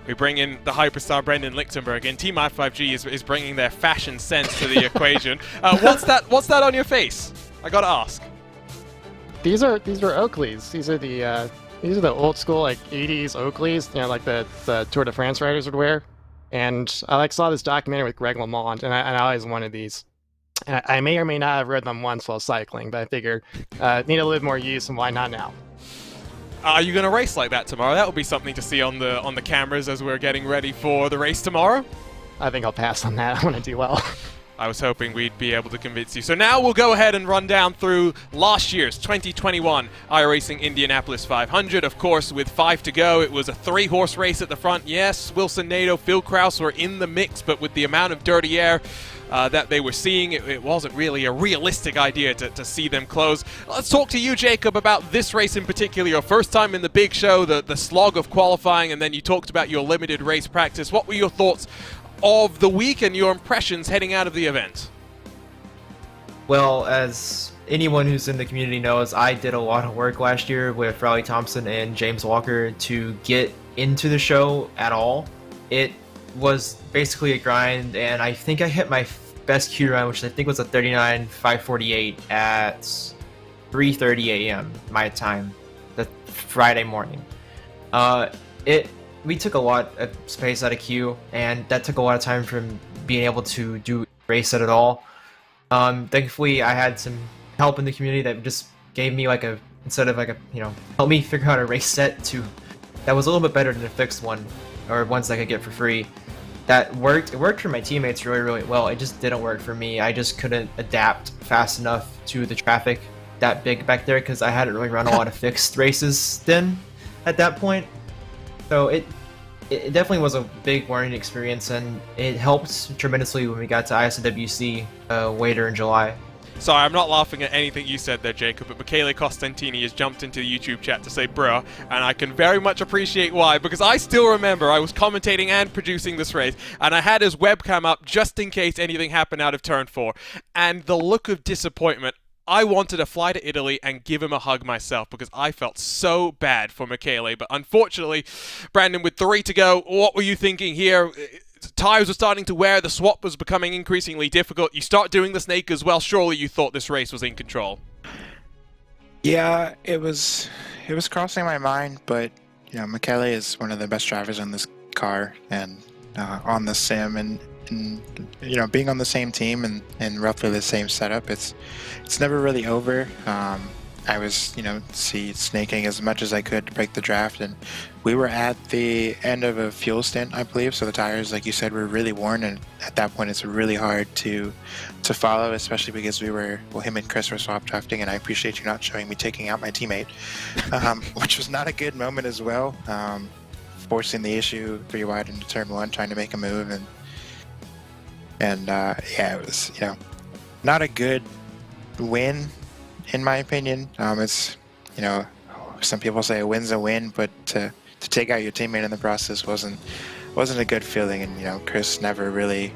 We bring in the hyperstar Brendan Lichtenberg, and Team i5G is bringing their fashion sense to the equation. What's that on your face? I gotta ask. These are Oakleys. These are the old school like 80s Oakleys, you know, like the Tour de France riders would wear. And I saw this documentary with Greg LeMond, and I always wanted these. And I may or may not have read them once while cycling, but I figure need a little more use, and why not now? Are you going to race like that tomorrow? That will be something to see on the cameras as we're getting ready for the race tomorrow. I think I'll pass on that. I want to do well. I was hoping we'd be able to convince you. So now we'll go ahead and run down through last year's 2021 iRacing Indianapolis 500. Of course, with 5 to go, it was a 3-horse race at the front. Yes, Wilson Nato, Phil Krause were in the mix, but with the amount of dirty air that they were seeing, it wasn't really a realistic idea to see them close. Let's talk to you, Jacob, about this race in particular. Your first time in the big show, the slog of qualifying, and then you talked about your limited race practice. What were your thoughts of the week and your impressions heading out of the event? Well, as anyone who's in the community knows, I did a lot of work last year with Riley Thompson and James Walker to get into the show at all. It was basically a grind, and I think I hit my best Q run, which I think was a 39.548 at 3:30 a.m. my time, the Friday morning. We took a lot of space out of Q, and that took a lot of time from being able to do race at all. Thankfully, I had some help in the community that just gave me instead of help me figure out a race set that was a little bit better than a fixed one, or ones I could get for free. That worked. It worked for my teammates really, really well. It just didn't work for me. I just couldn't adapt fast enough to the traffic that big back there because I hadn't really run a lot of fixed races then. at that point. So it definitely was a big learning experience, and it helped tremendously when we got to ISWC later in July. Sorry, I'm not laughing at anything you said there, Jacob, but Michele Costantini has jumped into the YouTube chat to say bruh, and I can very much appreciate why, because I still remember I was commentating and producing this race, and I had his webcam up just in case anything happened out of turn 4, and the look of disappointment. I wanted to fly to Italy and give him a hug myself because I felt so bad for Michele, but unfortunately, Brandon, with 3 to go, what were you thinking here? Tires were starting to wear, the swap was becoming increasingly difficult. You start doing the snake as well. Surely you thought this race was in control. Yeah, it was crossing my mind, but you know, Michele is one of the best drivers on this car and on the sim, and you know, being on the same team and roughly the same setup, it's never really over. I was, you know, snaking as much as I could to break the draft, and we were at the end of a fuel stint, I believe, so the tires, like you said, were really worn, and at that point it's really hard to follow, especially because him and Chris were swap drafting, and I appreciate you not showing me taking out my teammate, which was not a good moment as well, forcing the issue 3 wide into turn 1, trying to make a move, and yeah, it was, you know, not a good win, in my opinion. It's, you know, some people say a win's a win, but to take out your teammate in the process wasn't a good feeling. And you know, Chris never really.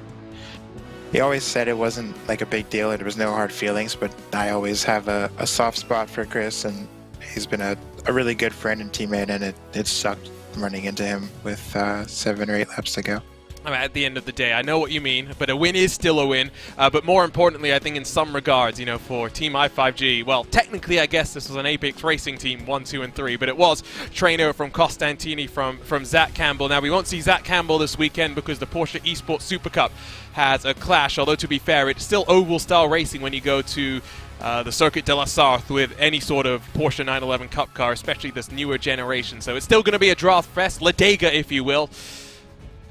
He always said it wasn't like a big deal. There was no hard feelings, but I always have a soft spot for Chris, and he's been a really good friend and teammate, and it sucked running into him with 7 or 8 laps to go. I mean, at the end of the day, I know what you mean, but a win is still a win. But more importantly, I think in some regards, you know, for Team i5G, well, technically, I guess this was an Apex Racing team 1, 2, and 3, but it was Trainor from Costantini from Zach Campbell. Now, we won't see Zach Campbell this weekend because the Porsche Esports Super Cup has a clash, although to be fair, it's still oval-style racing when you go to the Circuit de la Sarthe with any sort of Porsche 911 Cup car, especially this newer generation. So it's still going to be a draft fest, Ladega, if you will.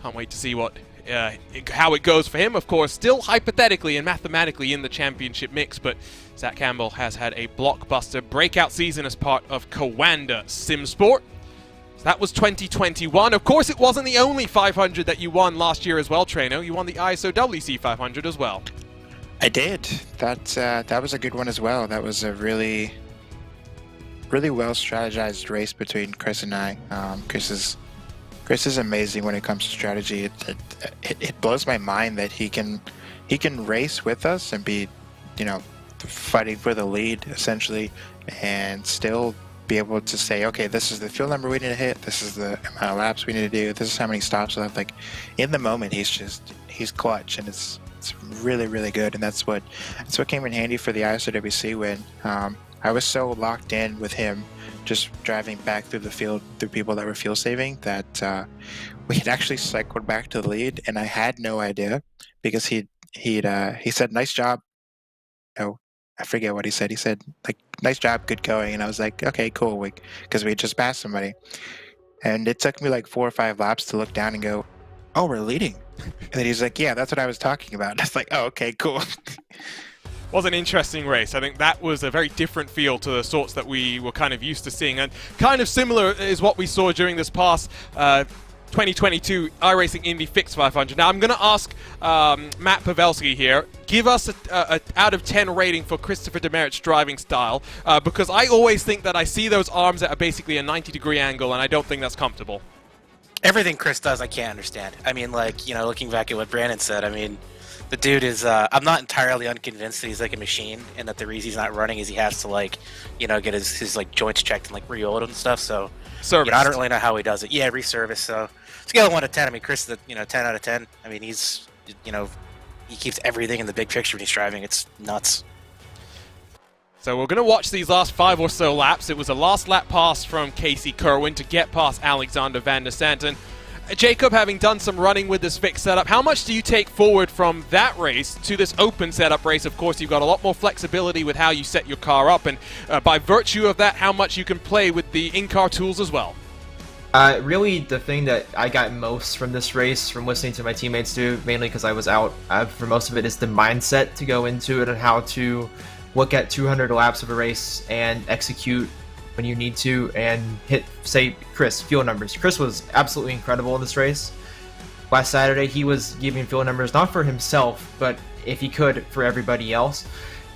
Can't wait to see how it goes for him. Of course, still hypothetically and mathematically in the championship mix, but Zach Campbell has had a blockbuster breakout season as part of Coanda Simsport. So that was 2021. Of course, it wasn't the only 500 that you won last year as well, Trainor. You won the ISO WC 500 as well. I did. That was a good one as well. That was a really well strategized race between Chris and I. Chris is amazing when it comes to strategy. It blows my mind that he can race with us and be, you know, fighting for the lead essentially, and still be able to say, okay, this is the fuel number we need to hit, this is the amount of laps we need to do, this is how many stops left. Like in the moment, he's clutch, and it's really good, and that's what came in handy for the ISOWC win. I was so locked in with him, just driving back through the field through people that were fuel saving, that we had actually cycled back to the lead, and I had no idea because he said nice job. Oh, I forget what he said. He said like nice job, good going, and I was like, okay, cool, because we had just passed somebody, and it took me like 4 or 5 laps to look down and go, oh, we're leading, and then he's like, yeah, that's what I was talking about. And I was like, oh, okay, cool. Was an interesting race. I think that was a very different feel to the sorts that we were kind of used to seeing, and kind of similar is what we saw during this past 2022 iRacing Indy Fixed 500. Now I'm going to ask Matt Pavelski here, give us a out of 10 rating for Christopher Demerit's driving style, because I always think that I see those arms at basically a 90-degree angle, and I don't think that's comfortable. Everything Chris does, I can't understand. I mean, like, you know, looking back at what Brandon said, I mean, the dude is, I'm not entirely unconvinced that he's like a machine, and that the reason he's not running is he has to, like, you know, get his like joints checked and like re-oiled and stuff. So, you know, I don't really know how he does it. Yeah, reservice. So, scale of 1 to 10. I mean, Chris is, you know, 10 out of 10. I mean, he's, you know, he keeps everything in the big picture when he's driving. It's nuts. So we're going to watch these last 5 or so laps. It was a last lap pass from Casey Kerwin to get past Alexander van der Santen. Jacob, having done some running with this fixed setup, how much do you take forward from that race to this open setup race? Of course, you've got a lot more flexibility with how you set your car up, and by virtue of that, how much you can play with the in-car tools as well. Really, the thing that I got most from this race, from listening to my teammates do, mainly because I was out for most of it, is the mindset to go into it and how to look at 200 laps of a race and execute when you need to and hit, say, Chris, fuel numbers. Chris was absolutely incredible in this race. Last Saturday, he was giving fuel numbers not for himself, but if he could, for everybody else.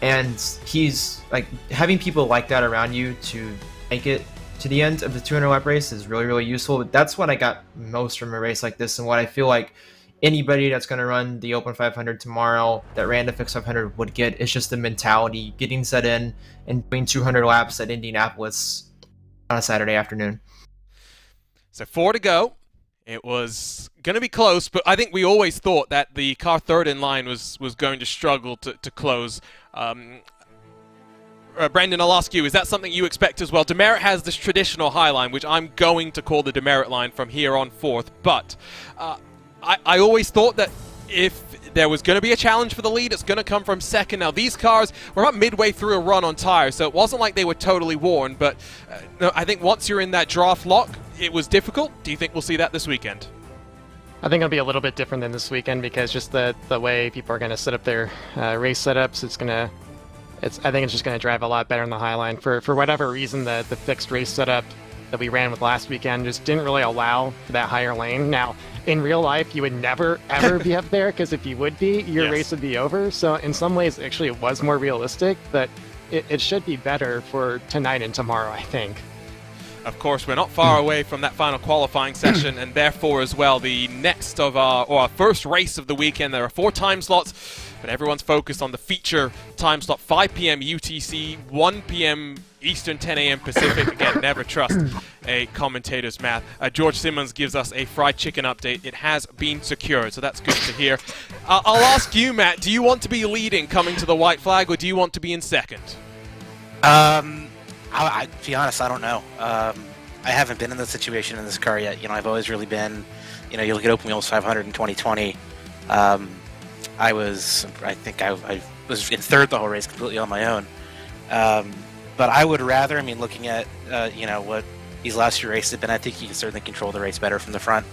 And he's like, having people like that around you to make it to the end of the 200 lap race is really, really useful. But that's what I got most from a race like this, and what I feel like anybody that's going to run the Open 500 tomorrow that ran the Fixed 500 would get. Is just the mentality, getting set in and doing 200 laps at Indianapolis on a Saturday afternoon. So 4 to go. It was going to be close, but I think we always thought that the car third in line was going to struggle to close. Brendan, I'll ask you, is that something you expect as well? Demerit has this traditional high line, which I'm going to call the Demerit line from here on forth, but I always thought that if there was going to be a challenge for the lead, it's going to come from second. Now, these cars were about midway through a run on tires, so it wasn't like they were totally worn, but no, I think once you're in that draft lock, it was difficult. Do you think we'll see that this weekend? I think it'll be a little bit different than this weekend because just the way people are going to set up their race setups, I think it's just going to drive a lot better in the high line. For whatever reason, the fixed race setup that we ran with last weekend just didn't really allow for that higher lane. Now, in real life, you would never, ever be up there, because if you would be, your race would be over. So in some ways, actually, it was more realistic, but it should be better for tonight and tomorrow, I think. Of course, we're not far away from that final qualifying session, and therefore as well, the next of our first race of the weekend. There are 4 time slots, but everyone's focused on the feature time slot, 5 p.m. UTC, 1 p.m. Eastern, 10 a.m. Pacific. Again, never trust a commentator's math. George Simmons gives us a fried chicken update. It has been secured, so that's good to hear. I'll ask you, Matt, do you want to be leading coming to the white flag, or do you want to be in second? To be honest, I don't know. I haven't been in this situation in this car yet. I've always really been, you look at Open Wheels 500 in 2020. I think I was in third the whole race completely on my own. But I would rather, looking at, what these last few races have been, I think you can certainly control the race better from the front.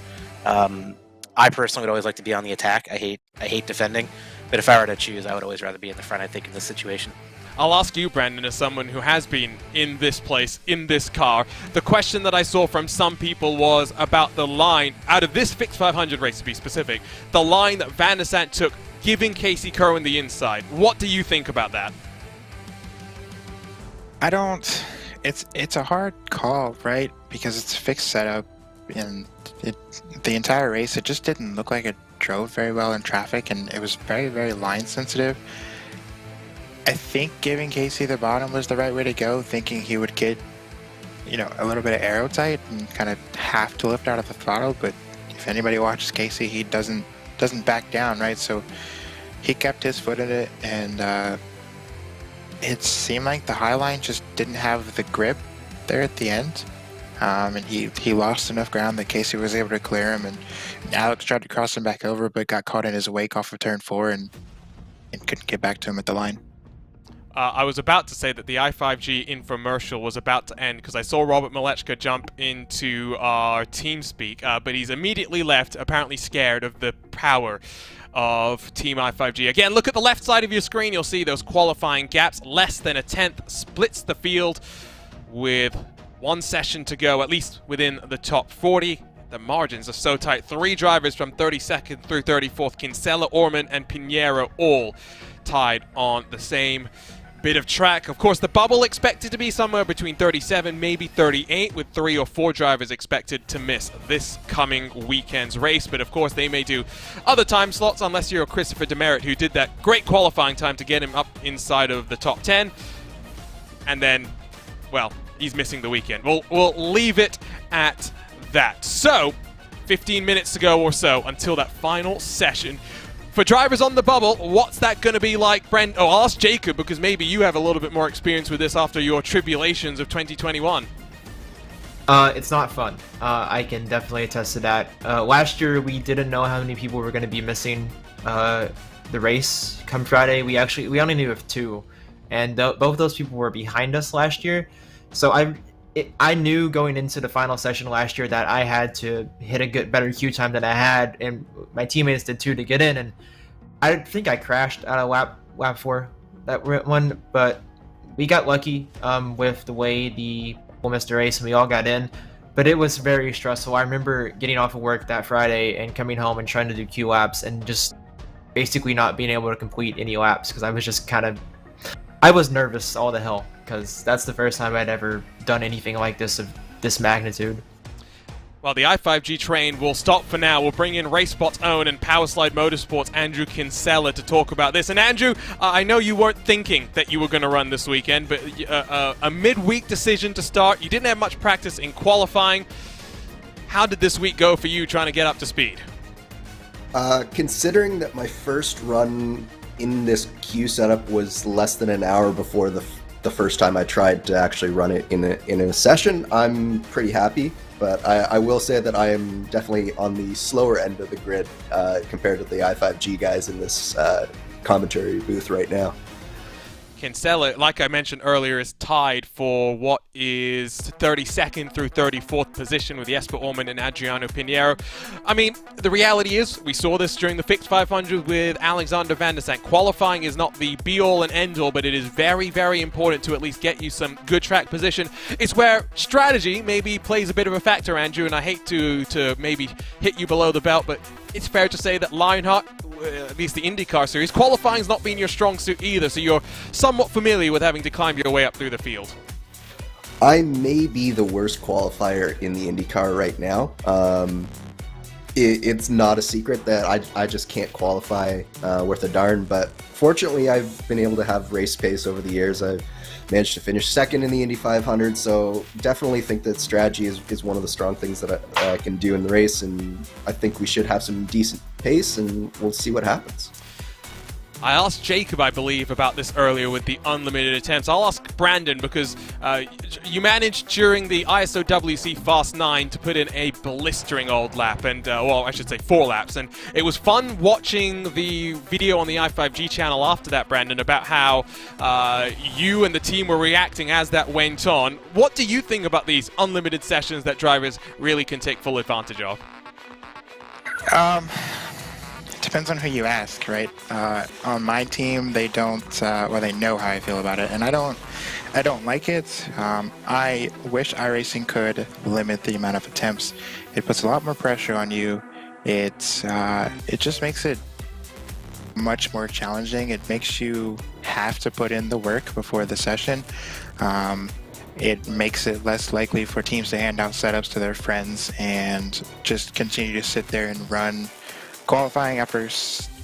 I personally would always like to be on the attack. I hate defending. But if I were to choose, I would always rather be in the front, I think, in this situation. I'll ask you, Brandon, as someone who has been in this place, in this car. The question that I saw from some people was about the line, out of this Fixed 500 race to be specific, the line that Van der Sant took, giving Casey Kerwin the inside. What do you think about that? It's a hard call, right? Because it's a fixed setup, and the entire race, it just didn't look like it drove very well in traffic, and it was very, very line sensitive. I think giving Casey the bottom was the right way to go, thinking he would get, a little bit of aero tight and kind of have to lift out of the throttle. But if anybody watches Casey, he doesn't back down, right? So he kept his foot in it, and it seemed like the high line just didn't have the grip there at the end. And he lost enough ground that Casey was able to clear him, and Alex tried to cross him back over, but got caught in his wake off of turn 4 and couldn't get back to him at the line. I was about to say that the i5G infomercial was about to end because I saw Robert Malechka jump into our TeamSpeak, but he's immediately left, apparently scared of the power of Team i5G. Again, look at the left side of your screen. You'll see those qualifying gaps. Less than a tenth splits the field with 1 session to go, at least within the top 40. The margins are so tight. 3 drivers from 32nd through 34th, Kinsella, Orman, and Pinheiro, all tied on the same bit of track. Of course, the bubble expected to be somewhere between 37, maybe 38, with 3 or 4 drivers expected to miss this coming weekend's race. But of course, they may do other time slots, unless you're Christopher Demerit, who did that great qualifying time to get him up inside of the top 10. And then, well, he's missing the weekend. We'll leave it at that. So, 15 minutes to go or so until that final session. For drivers on the bubble, what's that going to be like, Brent? Oh, I'll ask Jacob, because maybe you have a little bit more experience with this after your tribulations of 2021. It's not fun. I can definitely attest to that. Last year, we didn't know how many people were going to be missing the race come Friday. We only knew of 2, and both those people were behind us last year. So I knew going into the final session last year that I had to hit a better queue time than I had, and my teammates did too to get in. And I think I crashed out of lap 4 that one, but we got lucky with the way the missed a race and we all got in. But it was very stressful. I remember getting off of work that Friday and coming home and trying to do Q laps and just basically not being able to complete any laps because I was just I was nervous all the hell because that's the first time I'd ever done anything like this of this magnitude. Well, the i5G train will stop for now. We'll bring in RaceSpot's own and Powerslide Motorsports' Andrew Kinsella to talk about this. And Andrew, I know you weren't thinking that you were going to run this weekend, but a midweek decision to start. You didn't have much practice in qualifying. How did this week go for you trying to get up to speed? Considering that my first run in this queue setup was less than an hour before the first time I tried to actually run it in a session, I'm pretty happy. But I will say that I am definitely on the slower end of the grid compared to the i5G guys in this commentary booth right now. Kinsella, like I mentioned earlier, is tied for what is 32nd through 34th position with Jesper Orman and Adriano Pinheiro. I mean, the reality is, we saw this during the Fixed 500 with Alexander Van der Zandt. Qualifying is not the be-all and end-all, but it is very, very important to at least get you some good track position. It's where strategy maybe plays a bit of a factor, Andrew, and I hate to maybe hit you below the belt, but it's fair to say that Lionheart, at least the IndyCar series, qualifying's not been your strong suit either, so you're somewhat familiar with having to climb your way up through the field. I may be the worst qualifier in the IndyCar right now. It's not a secret that I just can't qualify worth a darn, but fortunately I've been able to have race pace over the years. I've managed to finish second in the Indy 500, so definitely think that strategy is one of the strong things that I can do in the race, and I think we should have some decent pace, and we'll see what happens. I asked Jacob, I believe, about this earlier with the unlimited attempts. I'll ask Brandon because you managed during the ISOWC Fast 9 to put in a blistering old lap, and well, I should say 4 laps, and it was fun watching the video on the i5G channel after that, Brandon, about how you and the team were reacting as that went on. What do you think about these unlimited sessions that drivers really can take full advantage of? Depends on who you ask, right? On my team, they don't, well, they know how I feel about it, and I don't like it. I wish iRacing could limit the amount of attempts. It puts a lot more pressure on you. It just makes it much more challenging. It makes you have to put in the work before the session. It makes it less likely for teams to hand out setups to their friends and just continue to sit there and run qualifying after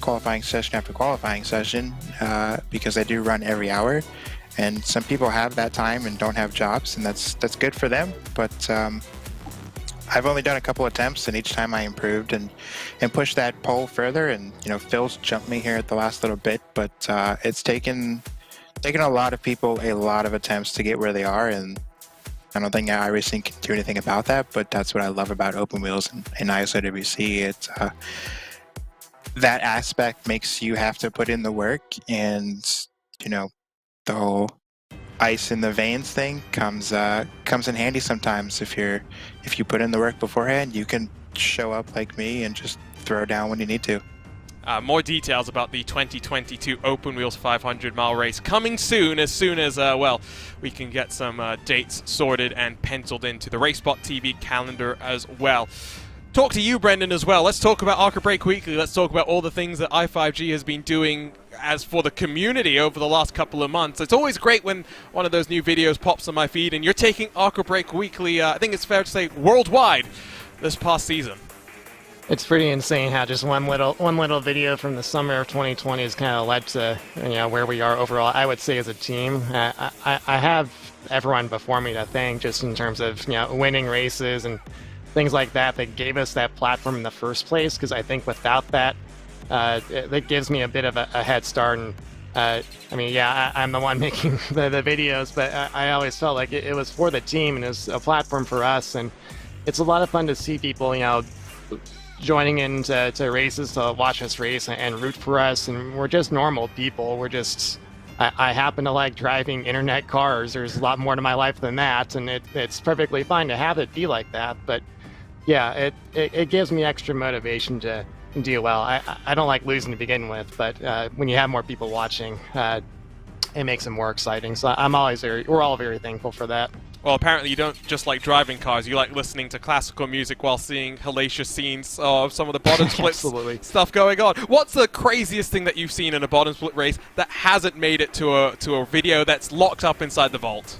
qualifying session after qualifying session, because they do run every hour, and some people have that time and don't have jobs, and that's good for them. But I've only done a couple attempts, and each time I improved and pushed that pole further. And you know, Phil's jumped me here at the last little bit, but it's taken a lot of people a lot of attempts to get where they are, and I don't think iRacing can do anything about that. But that's what I love about open wheels and ISOWC. It's that aspect makes you have to put in the work, and you know, the whole ice in the veins thing comes in handy sometimes. If you put in the work beforehand, you can show up like me and just throw down when you need to. More details about the 2022 Open Wheels 500-mile race coming soon as well, we can get some dates sorted and penciled into the RaceSpotTV calendar as well. Talk to you, Brendan, as well. Let's talk about Arca Break Weekly. Let's talk about all the things that i5G has been doing as for the community over the last couple of months. It's always great when one of those new videos pops on my feed, and you're taking Arca Break Weekly, I think it's fair to say, worldwide this past season. It's pretty insane how just one little video from the summer of 2020 has kind of led to, you know, where we are overall. I would say as a team, I have everyone before me to thank, just in terms of, you know, winning races and things like that gave us that platform in the first place, because I think without that, it gives me a bit of a head start. And I mean, yeah, I'm the one making the videos, but I always felt like it was for the team, and it was a platform for us. And it's a lot of fun to see people, you know, joining into races to watch us race and root for us. And we're just normal people. We're just, I happen to like driving internet cars. There's a lot more to my life than that, and it's perfectly fine to have it be like that. But yeah, it gives me extra motivation to do well. I don't like losing to begin with, but when you have more people watching, it makes it more exciting. So we're all very thankful for that. Well, apparently you don't just like driving cars, you like listening to classical music while seeing hellacious scenes of some of the bottom split stuff going on. What's the craziest thing that you've seen in a bottom split race that hasn't made it to a video that's locked up inside the vault?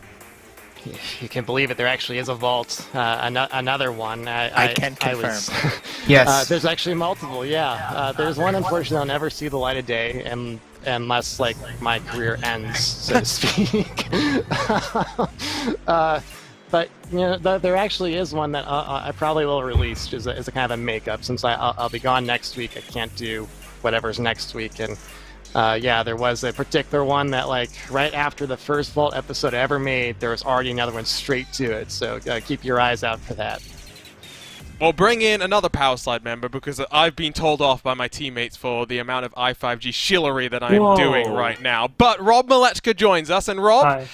You can believe it, there actually is a vault. Another one. I can confirm. Yes. There's actually multiple, yeah. There's one, unfortunately, I'll never see the light of day, unless, like, my career ends, so to speak. But, you know, there actually is one that I probably will release as a kind of a makeup, since I'll be gone next week. I can't do whatever's next week, and yeah, there was a particular one that, like, right after the first Vault episode I ever made, there was already another one straight to it, so keep your eyes out for that. Well, bring in another Power Slide member, because I've been told off by my teammates for the amount of i5G shillery that I'm doing right now. But Rob Malechka joins us, and Rob,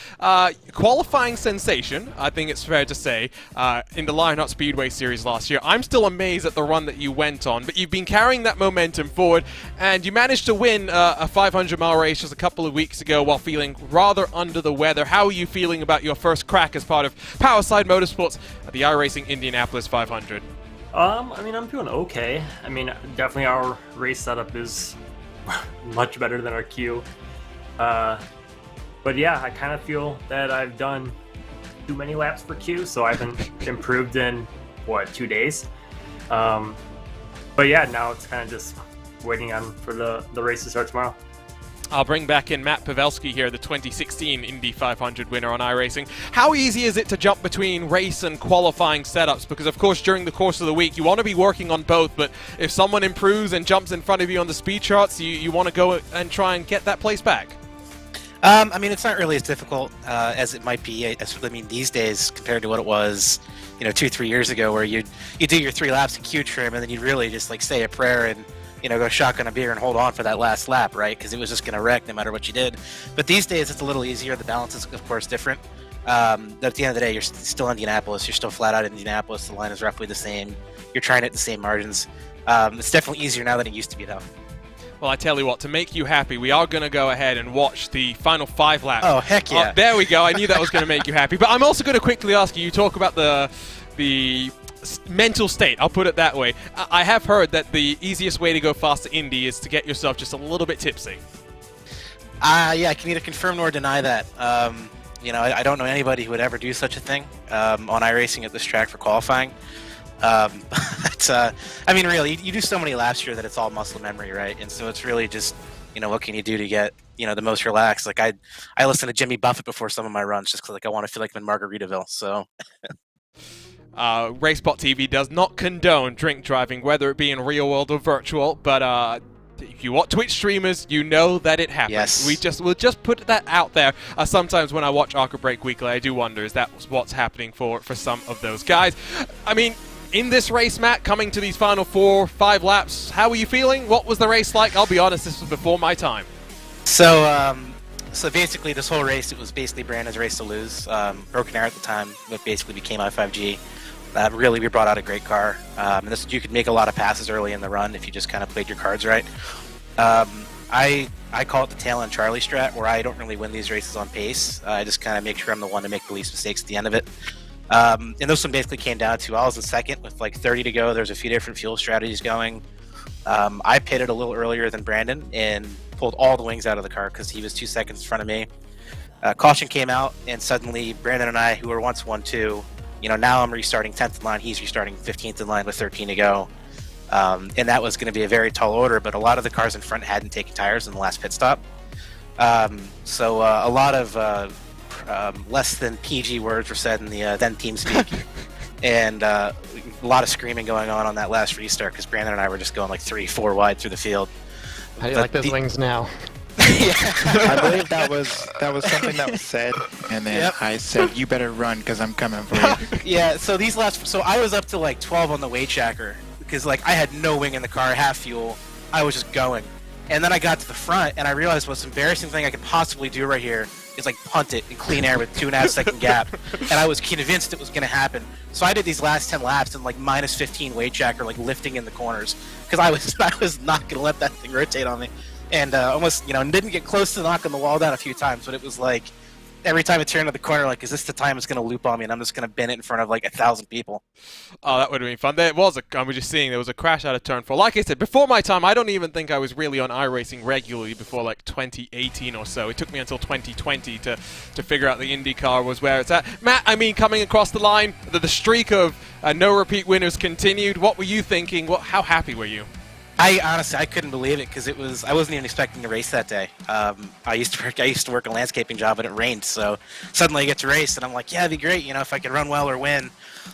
qualifying sensation, I think it's fair to say, in the Lionheart Speedway Series last year. I'm still amazed at the run that you went on, but you've been carrying that momentum forward, and you managed to win a 500-mile race just a couple of weeks ago while feeling rather under the weather. How are you feeling about your first crack as part of Power Slide Motorsports at the iRacing Indianapolis 500? I mean, I'm doing okay. I mean, definitely our race setup is much better than our queue. But yeah, I kind of feel that I've done too many laps for queue, so I haven't improved in, what, 2 days? But yeah, now it's kind of just waiting on for the race to start tomorrow. I'll bring back in Matt Pavelski here, the 2016 Indy 500 winner on iRacing. How easy is it to jump between race and qualifying setups? Because, of course, during the course of the week, you want to be working on both, but if someone improves and jumps in front of you on the speed charts, you want to go and try and get that place back. I mean, it's not really as difficult as it might be. I mean, these days compared to what it was, 2-3 years ago, where you do your 3 laps in queue trim, and then you really just like say a prayer and go shotgun a beer and hold on for that last lap, right? Because it was just going to wreck no matter what you did. But these days, it's a little easier. The balance is, of course, different. At the end of the day, you're still Indianapolis. You're still flat out in Indianapolis. The line is roughly the same. You're trying at the same margins. It's definitely easier now than it used to be, though. Well, I tell you what, to make you happy, we are going to go ahead and watch the final 5 laps. Oh, heck yeah. There we go. I knew that was going to make you happy. But I'm also going to quickly ask you, you talk about the mental state, I'll put it that way. I have heard that the easiest way to go fast to Indy is to get yourself just a little bit tipsy. Yeah, I can neither confirm nor deny that. I don't know anybody who would ever do such a thing on iRacing at this track for qualifying. But, I mean, really, you do so many laps here that it's all muscle memory, right? And so it's really just, what can you do to get, the most relaxed? Like, I listen to Jimmy Buffett before some of my runs just because, like, I want to feel like I'm in Margaritaville, so... RaceSpotTV does not condone drink driving, whether it be in real world or virtual, but if you watch Twitch streamers, you know that it happens. Yes. We'll just put that out there. Sometimes when I watch Arca Break Weekly, I do wonder, is that what's happening for some of those guys? I mean, in this race, Matt, coming to these final 4-5 laps, how were you feeling? What was the race like? I'll be honest, this was before my time. So basically, this whole race, it was basically Brandon's race to lose. Broken Arrow at the time, what basically became i5G. Really, we brought out a great car. And you could make a lot of passes early in the run if you just kind of played your cards right. I call it the tail end Charlie strat, where I don't really win these races on pace. I just kind of make sure I'm the one to make the least mistakes at the end of it. And this one basically came down to I was in second with like 30 to go. There's a few different fuel strategies going. I pitted a little earlier than Brandon and pulled all the wings out of the car because he was 2 seconds in front of me. Caution came out, and suddenly Brandon and I, who were once 1-2, now I'm restarting 10th in line. He's restarting 15th in line with 13 to go. And that was going to be a very tall order, but a lot of the cars in front hadn't taken tires in the last pit stop. So a lot of less than PG words were said in the then team speak. And a lot of screaming going on that last restart because Brandon and I were just going like 3-4 wide through the field. How do you like those wings now? I believe that was something that was said, and then I said, "You better run because I'm coming for you." Yeah. So these so I was up to like 12 on the weight tracker because like I had no wing in the car, half fuel. I was just going, and then I got to the front and I realized what's embarrassing thing I could possibly do right here is like punt it in clean air with 2.5 second gap, and I was convinced it was going to happen. So I did these last 10 laps in like -15 weight tracker, like lifting in the corners because I was not going to let that thing rotate on me. And almost, didn't get close to knocking the wall down a few times, but it was like, every time it turned to the corner, like, is this the time it's going to loop on me and I'm just going to bin it in front of like 1,000 people? Oh, that would have been fun. There was I was just seeing there was a crash out of turn 4. Like I said, before my time, I don't even think I was really on iRacing regularly before like 2018 or so. It took me until 2020 to figure out the IndyCar was where it's at. Matt, I mean, coming across the line, the streak of no repeat winners continued. What were you thinking? How happy were you? I honestly, I couldn't believe it because I wasn't even expecting to race that day. I used to work a landscaping job and it rained, so suddenly I get to race and I'm like, yeah, it'd be great, you know, if I could run well or win.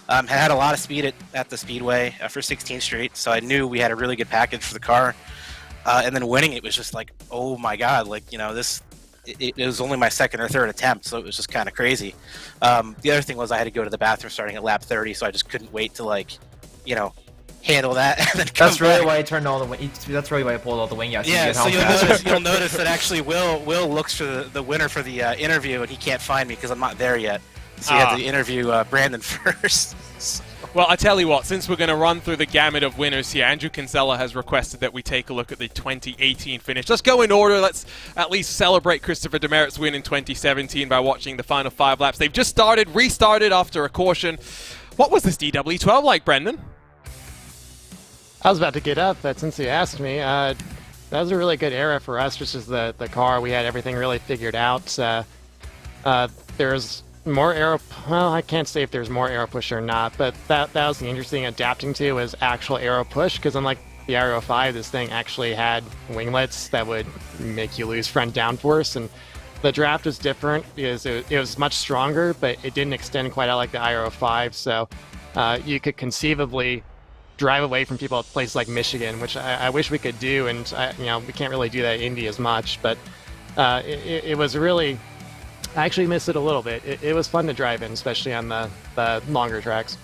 Had a lot of speed at the speedway for 16th Street, so I knew we had a really good package for the car. And then winning it was just like, oh my god, like, you know, it was only my second or third attempt, so it was just kind of crazy. The other thing was I had to go to the bathroom starting at lap 30, so I just couldn't wait to, like, you know, handle that. And then That's really why I turned all the wing. That's really why I pulled all the wing out. Yeah, so you'll notice that actually Will looks for the winner for the interview, and he can't find me because I'm not there yet. So you have to interview Brandon first. Well, I tell you what, since we're going to run through the gamut of winners here, Andrew Kinsella has requested that we take a look at the 2018 finish. Let's go in order. Let's at least celebrate Christopher Demerit's win in 2017 by watching the final 5 laps. They've just restarted after a caution. What was this DW12 like, Brendan? I was about to get up, but since you asked me, that was a really good era for us, just as the car. We had everything really figured out. There's more aero. Well, I can't say if there's more aero push or not, but that was the interesting adapting to was actual aero push, because unlike the Aero 5, this thing actually had winglets that would make you lose front downforce, and the draft was different because it was much stronger, but it didn't extend quite out like the Aero 5, so you could conceivably drive away from people at places like Michigan, which I wish we could do, and we can't really do that in Indy as much, but it was really, I actually miss it a little bit. It was fun to drive in, especially on the longer tracks.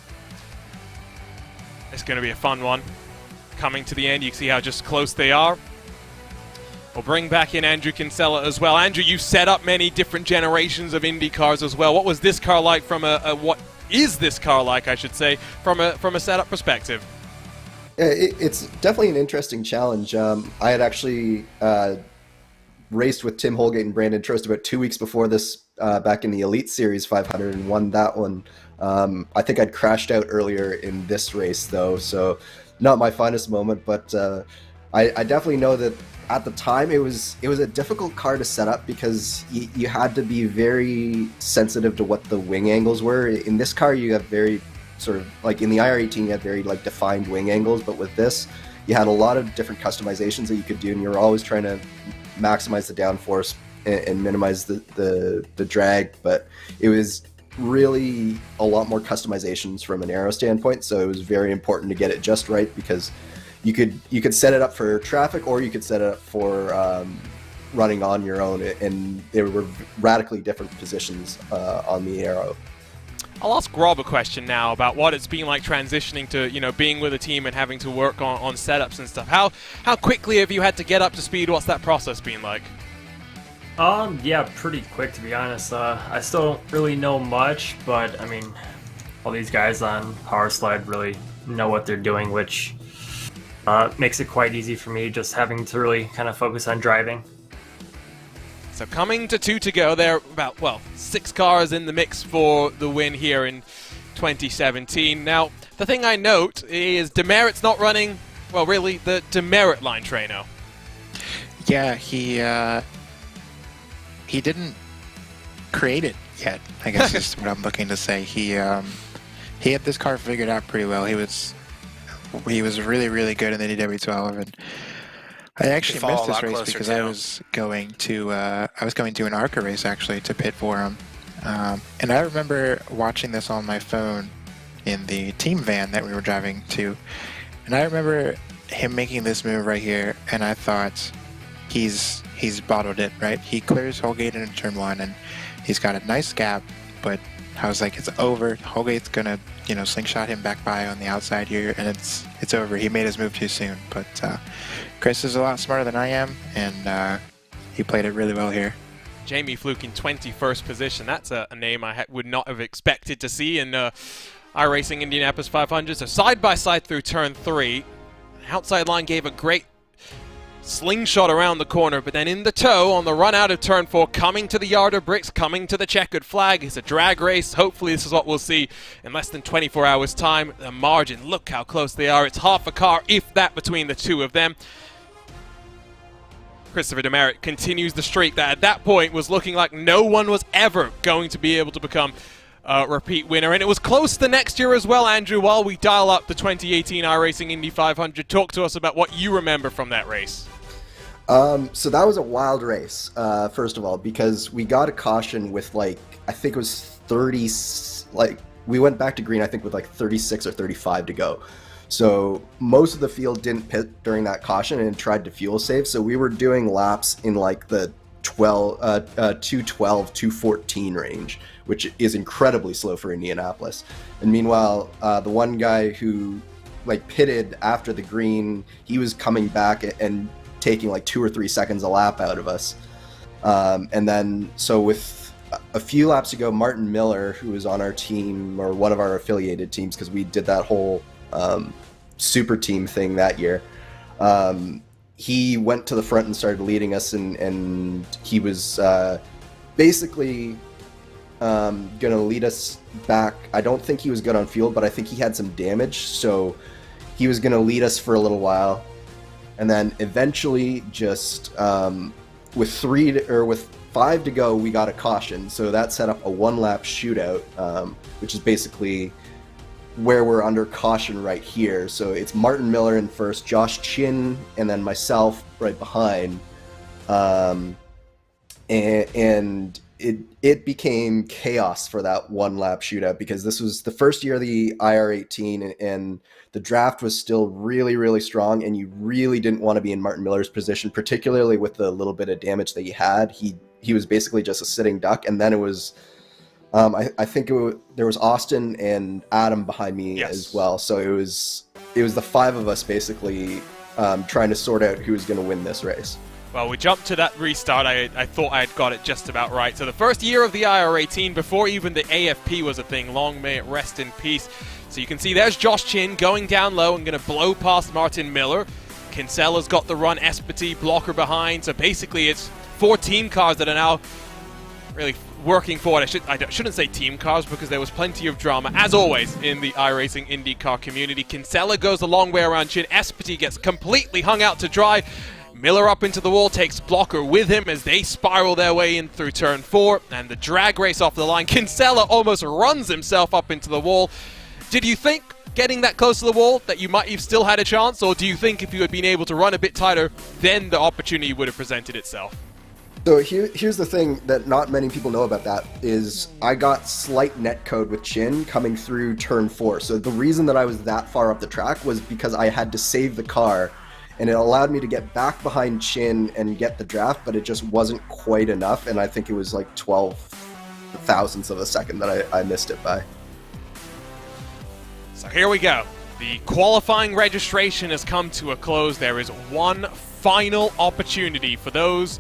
It's going to be a fun one. Coming to the end, you can see how just close they are. We'll bring back in Andrew Kinsella as well. Andrew, you set up many different generations of Indy cars as well. What was this car like from what is this car like, I should say, from a setup perspective? It's definitely an interesting challenge. I had actually raced with Tim Holgate and Brandon Trost about 2 weeks before this back in the Elite Series 500 and won that one. I think I'd crashed out earlier in this race, though, so not my finest moment, but I definitely know that at the time it was a difficult car to set up because you had to be very sensitive to what the wing angles were. In this car, you have very sort of like in the IR18 you had very like defined wing angles, but with this you had a lot of different customizations that you could do, and you were always trying to maximize the downforce and minimize the drag, but it was really a lot more customizations from an aero standpoint, so it was very important to get it just right because you could set it up for traffic or you could set it up for running on your own, and there were radically different positions on the aero. I'll ask Rob a question now about what it's been like transitioning to, being with a team and having to work on setups and stuff. How quickly have you had to get up to speed? What's that process been like? Yeah, pretty quick, to be honest. I still don't really know much, but I mean, all these guys on Power Slide really know what they're doing, which makes it quite easy for me, just having to really kind of focus on driving. So coming to 2 to go, there are about, 6 cars in the mix for the win here in 2017. Now, the thing I note is Demerit's not running, really, the Demerit line, Trainor. Yeah, he didn't create it yet, I guess is what I'm looking to say. He had this car figured out pretty well. He was really, really good in the DW12, and I actually missed this race because I was going to an ARCA race actually to pit for him, and I remember watching this on my phone in the team van that we were driving to, and I remember him making this move right here, and I thought he's bottled it, right? He clears Holgate into turn 1, and he's got a nice gap, but I was like, it's over. Holgate's gonna slingshot him back by on the outside here, and it's over. He made his move too soon, but Chris is a lot smarter than I am, and he played it really well here. Jamie Fluke in 21st position. That's a name I would not have expected to see in iRacing Indianapolis 500. So side by side through turn 3. Outside line gave a great slingshot around the corner, but then in the toe on the run out of turn 4, coming to the yard of bricks, coming to the checkered flag. It's a drag race. Hopefully this is what we'll see in less than 24 hours time. The margin, look how close they are. It's half a car, if that, between the two of them. Christopher Demerit continues the streak that at that point was looking like no one was ever going to be able to become a repeat winner. And it was close the next year as well, Andrew. While we dial up the 2018 iRacing Indy 500, talk to us about what you remember from that race. So that was a wild race, first of all, because we got a caution with I think it was 30, we went back to green, I think with 36 or 35 to go. So most of the field didn't pit during that caution and tried to fuel save. So we were doing laps in the 212, 214 range, which is incredibly slow for Indianapolis. And meanwhile, the one guy who pitted after the green, he was coming back and taking 2 or 3 seconds a lap out of us. And then, so with a few laps ago, Martin Miller, who was on our team, or one of our affiliated teams, because we did that whole super team thing that year, he went to the front and started leading us, and he was basically going to lead us back. I don't think he was good on fuel, but I think he had some damage, so he was going to lead us for a little while. And then eventually, just with 5 to go, we got a caution. So that set up a 1-lap shootout, which is basically where we're under caution right here. So it's Martin Miller in first, Josh Chin, and then myself right behind. And it became chaos for that 1-lap shootout, because this was the first year of the IR18, and the draft was still really, really strong, and you really didn't want to be in Martin Miller's position, particularly with the little bit of damage that he had. He was basically just a sitting duck, and then it was I think there was Austin and Adam behind me as well. So it was the 5 of us basically trying to sort out who was going to win this race. Well, we jumped to that restart. I thought I had got it just about right. So the first year of the IR18, before even the AFP was a thing, long may it rest in peace. So you can see there's Josh Chin going down low and going to blow past Martin Miller. Kinsella's got the run, Espity, Blocker behind. So basically it's 4 team cars that are now really working for it. I shouldn't say team cars, because there was plenty of drama, as always, in the iRacing IndyCar community. Kinsella goes a long way around Chin. Espity gets completely hung out to dry. Miller up into the wall, takes Blocker with him as they spiral their way in through turn 4, and the drag race off the line. Kinsella almost runs himself up into the wall. Did you think, getting that close to the wall, that you might have still had a chance, or do you think if you had been able to run a bit tighter, then the opportunity would have presented itself? So here's the thing that not many people know about that, is I got slight net code with Chin coming through turn 4. So the reason that I was that far up the track was because I had to save the car, and it allowed me to get back behind Chin and get the draft, but it just wasn't quite enough, and I think it was 12 thousandths of a second that I missed it by. So here we go. The qualifying registration has come to a close. There is one final opportunity for those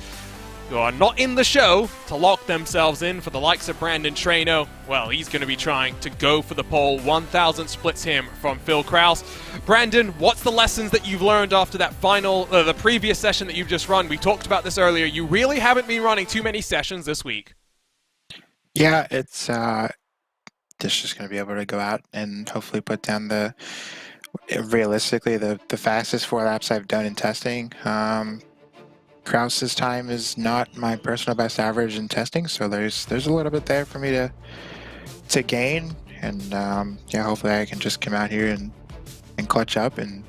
who are not in the show to lock themselves in. For the likes of Brandon Trainor, well, he's going to be trying to go for the pole. 1,000 splits him from Phil Kraus. Brandon, what's the lessons that you've learned after that final, the previous session that you've just run? We talked about this earlier. You really haven't been running too many sessions this week. Yeah, it's just going to be able to go out and hopefully put down realistically the fastest 4 laps I've done in testing. Kraus's time is not my personal best average in testing, so there's a little bit there for me to gain, and yeah, hopefully I can just come out here and clutch up and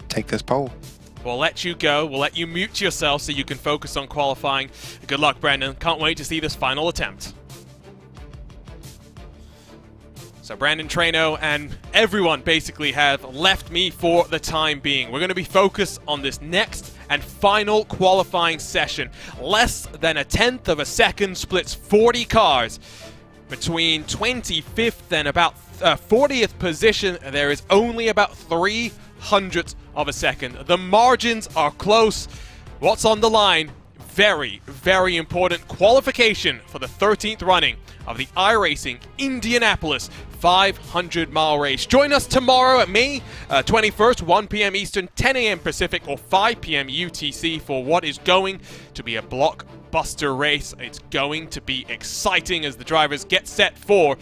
take this pole. We'll let you go. We'll let you mute yourself so you can focus on qualifying. Good luck, Brandon. Can't wait to see this final attempt. So Brandon Trainor and everyone basically have left me for the time being. We're going to be focused on this next and final qualifying session. Less than a tenth of a second splits 40 cars. Between 25th and about 40th position, there is only about 300ths of a second. The margins are close. What's on the line? very, very important qualification for the 13th running of the iRacing Indianapolis 500-mile race. Join us tomorrow at May 21st, 1 p.m. Eastern, 10 a.m. Pacific, or 5 p.m. UTC for what is going to be a blockbuster race. It's going to be exciting as the drivers get set for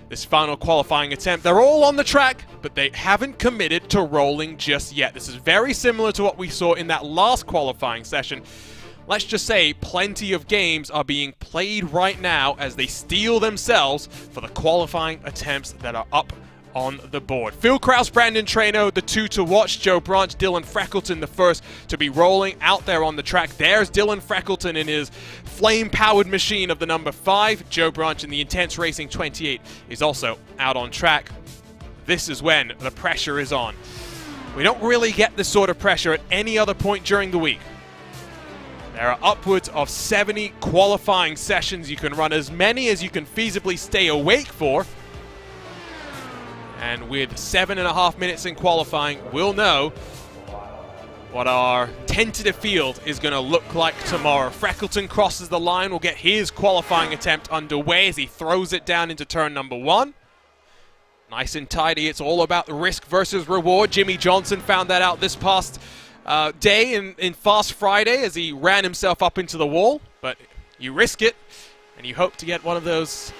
this final qualifying attempt. They're all on the track, but they haven't committed to rolling just yet. This is very similar to what we saw in that last qualifying session. Let's just say plenty of games are being played right now as they steel themselves for the qualifying attempts that are up on the board. Phil Kraus, Brandon Trainor, the two to watch. Joe Branch, Dylan Freckleton, the first to be rolling out there on the track. There's Dylan Freckleton in his flame-powered machine of the number 5. Joe Branch in the Intense Racing 28 is also out on track. This is when the pressure is on. We don't really get this sort of pressure at any other point during the week. There are upwards of 70 qualifying sessions. You can run as many as you can feasibly stay awake for. And with 7.5 minutes in qualifying, we'll know what our tentative field is going to look like tomorrow. Freckleton crosses the line, will get his qualifying attempt underway as he throws it down into turn number 1. Nice and tidy. It's all about the risk versus reward. Jimmy Johnson found that out this past day in Fast Friday as he ran himself up into the wall. But you risk it, and you hope to get one of those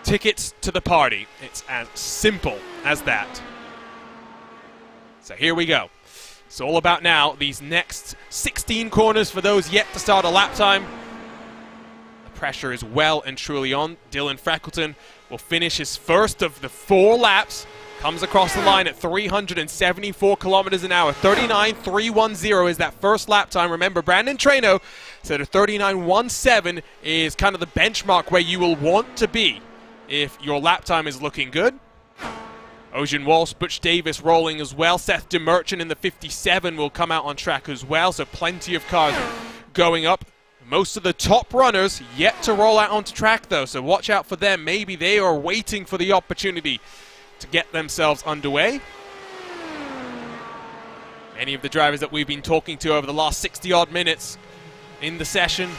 tickets to the party. It's as simple as that. So here we go. It's all about now these next 16 corners for those yet to start a lap time. The pressure is well and truly on. Dylan Freckleton will finish his first of the 4 laps. Comes across the line at 374 kilometers an hour. 39.310 is that first lap time. Remember, Brandon Trainor said a 39.17 is kind of the benchmark where you will want to be if your lap time is looking good. Ocean Walsh, Butch Davis rolling as well. Seth DeMerchant in the 57 will come out on track as well. So plenty of cars going up. Most of the top runners yet to roll out onto track though. So watch out for them. Maybe they are waiting for the opportunity to get themselves underway. Many of the drivers that we've been talking to over the last 60-odd minutes in the session.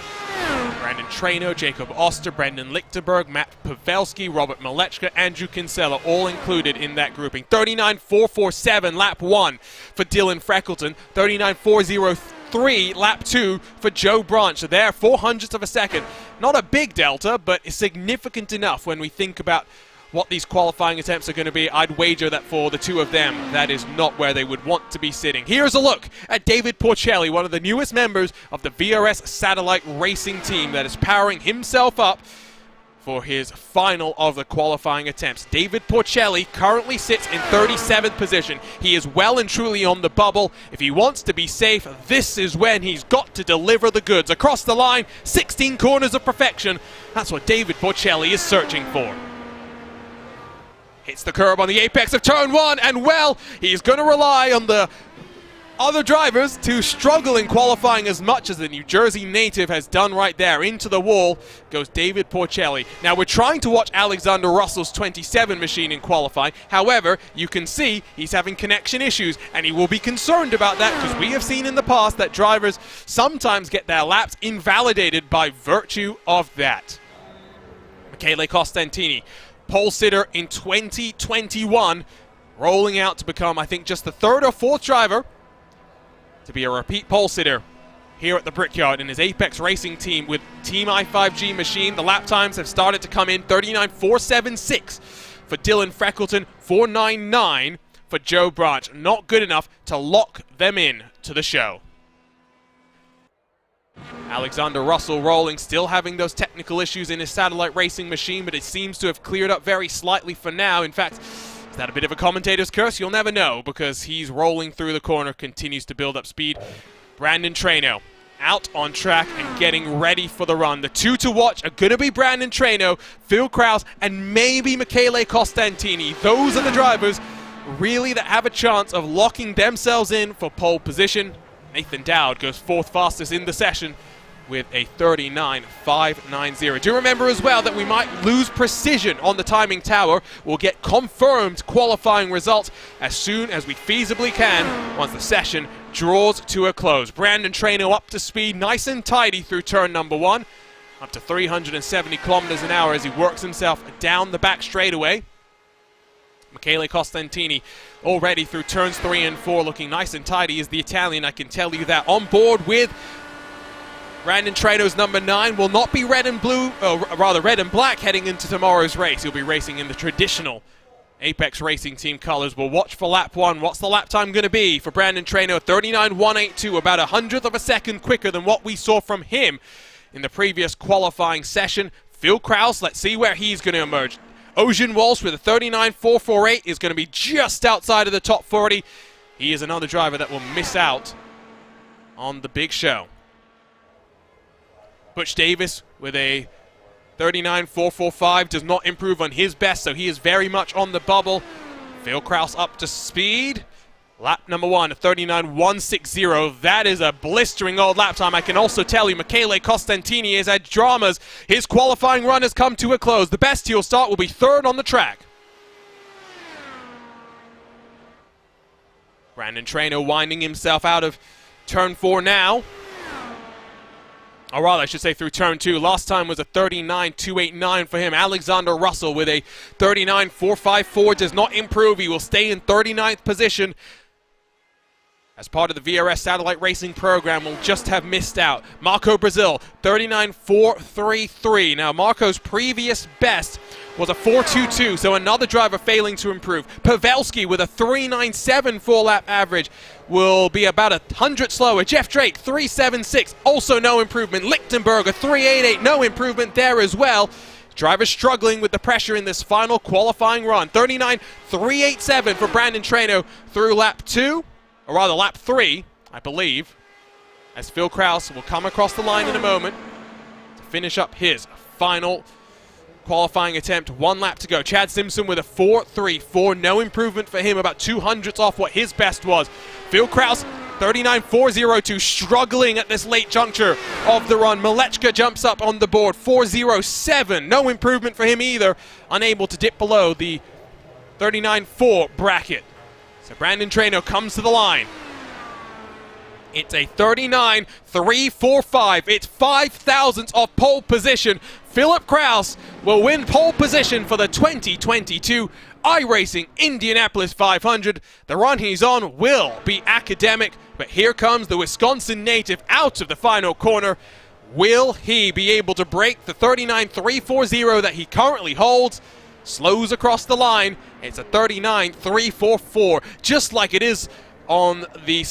Brandon Trainor, Jacob Oster, Brendan Lichtenberg, Matt Pavelski, Robert Malechka, Andrew Kinsella, all included in that grouping. 39.447 lap 1 for Dylan Freckleton. 39.403 lap 2 for Joe Branch. So there, 0.04 of a second. Not a big delta, but significant enough when we think about what these qualifying attempts are going to be. I'd wager that for the two of them, that is not where they would want to be sitting. Here's a look at David Porcelli, one of the newest members of the VRS satellite racing team that is powering himself up for his final of the qualifying attempts. David Porcelli currently sits in 37th position. He is well and truly on the bubble. If he wants to be safe, this is when he's got to deliver the goods. Across the line, 16 corners of perfection. That's what David Porcelli is searching for. Hits the curb on the apex of turn 1, and well, he's going to rely on the other drivers to struggle in qualifying as much as the New Jersey native has done right there. Into the wall goes David Porcelli. Now, we're trying to watch Alexander Russell's 27 machine in qualifying. However, you can see he's having connection issues, and he will be concerned about that because we have seen in the past that drivers sometimes get their laps invalidated by virtue of that. Michele Costantini, pole sitter in 2021, rolling out to become, I think, just the 3rd or 4th driver to be a repeat pole sitter here at the Brickyard in his Apex Racing team with Team i5G machine. The lap times have started to come in. 39.476 for Dylan Freckleton, 4.99 for Joe Branch. Not good enough to lock them in to the show. Alexander Russell rolling, still having those technical issues in his satellite racing machine, but it seems to have cleared up very slightly for now. In fact, is that a bit of a commentator's curse? You'll never know because he's rolling through the corner, continues to build up speed. Brandon Trainor out on track and getting ready for the run. The two to watch are going to be Brandon Trainor, Phil Kraus, and maybe Michele Costantini. Those are the drivers really that have a chance of locking themselves in for pole position. Nathan Dowd goes 4th fastest in the session with a 39.590. Do remember as well that we might lose precision on the timing tower. We'll get confirmed qualifying results as soon as we feasibly can once the session draws to a close. Brandon Trainor up to speed, nice and tidy through turn number 1, up to 370 kilometers an hour as he works himself down the back straightaway. Michele Costantini already through turns 3 and 4 looking nice and tidy is the Italian, I can tell you that. On board with Brandon Trainor's number 9 will not be red and blue, rather red and black heading into tomorrow's race. He'll be racing in the traditional Apex Racing Team colors. We'll watch for lap 1. What's the lap time going to be for Brandon Trainor? 39.182, about 100th of a second quicker than what we saw from him in the previous qualifying session. Phil Kraus, let's see where he's going to emerge. Ocean Walsh with a 39.448 is going to be just outside of the top 40. He is another driver that will miss out on the big show. Butch Davis with a 39.445 does not improve on his best, so he is very much on the bubble. Phil Kraus up to speed. Lap number 1, 39.160. That is a blistering old lap time. I can also tell you Michele Costantini has had dramas. His qualifying run has come to a close. The best he'll start will be 3rd on the track. Brandon Trainor winding himself out of turn 4 now. Or rather, I should say through turn 2. Last time was a 39.289 for him. Alexander Russell with a 39.454 does not improve. He will stay in 39th position. As part of the VRS Satellite Racing program, will just have missed out. Marco Brazil, 39.433. Now, Marco's previous best was a 4.22, so another driver failing to improve. Pavelski with a 3.97 four-lap average will be about 100 slower. Jeff Drake, 3.76, also no improvement. Lichtenberg, a 3.88, no improvement there as well. Drivers struggling with the pressure in this final qualifying run. 39.387 for Brandon Trainor through lap 2. Or rather, lap 3, I believe, as Phil Kraus will come across the line in a moment to finish up his final qualifying attempt. 1 lap to go. Chad Simpson with a 4.34. No improvement for him, about 200ths off what his best was. Phil Kraus, 39.402, struggling at this late juncture of the run. Malechka jumps up on the board, 4.07. No improvement for him either, unable to dip below the 39.4 bracket. So Brandon Trainor comes to the line. It's a 39.345. It's 5,000ths of pole position. Philip Kraus will win pole position for the 2022 iRacing Indianapolis 500. The run he's on will be academic, but here comes the Wisconsin native out of the final corner. Will he be able to break the 39.340 that he currently holds? Slows across the line. It's a 39.344, just like it is on the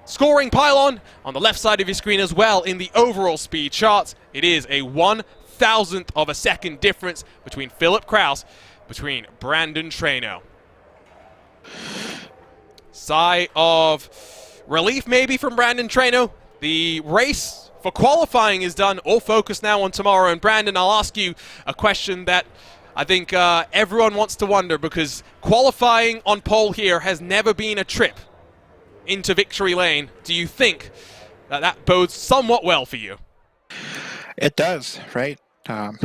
scoring pylon on the left side of your screen as well in the overall speed charts. It is a 1,000th of a second difference between Philip Kraus, between Brandon Trainor. Sigh of relief maybe from Brandon Trainor. The race for qualifying is done. All focus now on tomorrow. And Brandon, I'll ask you a question that I think everyone wants to wonder, because qualifying on pole here has never been a trip into victory lane. Do you think that that bodes somewhat well for you? It does, right?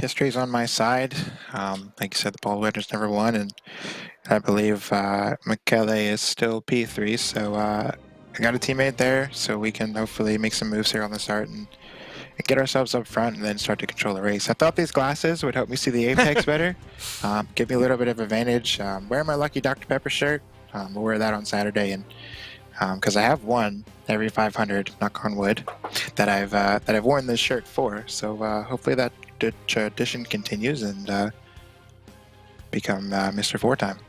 History's on my side. Like you said, the pole winner's never won, and I believe Michele is still P3, so I got a teammate there, so we can hopefully make some moves here on the start and get ourselves up front and then start to control the race. I thought these glasses would help me see the apex better, give me a little bit of advantage. Wearing my lucky Dr. Pepper shirt, we'll wear that on Saturday, and because I have won every 500, knock on wood, that I've worn this shirt for. So hopefully that tradition continues and become Mr. 4-time.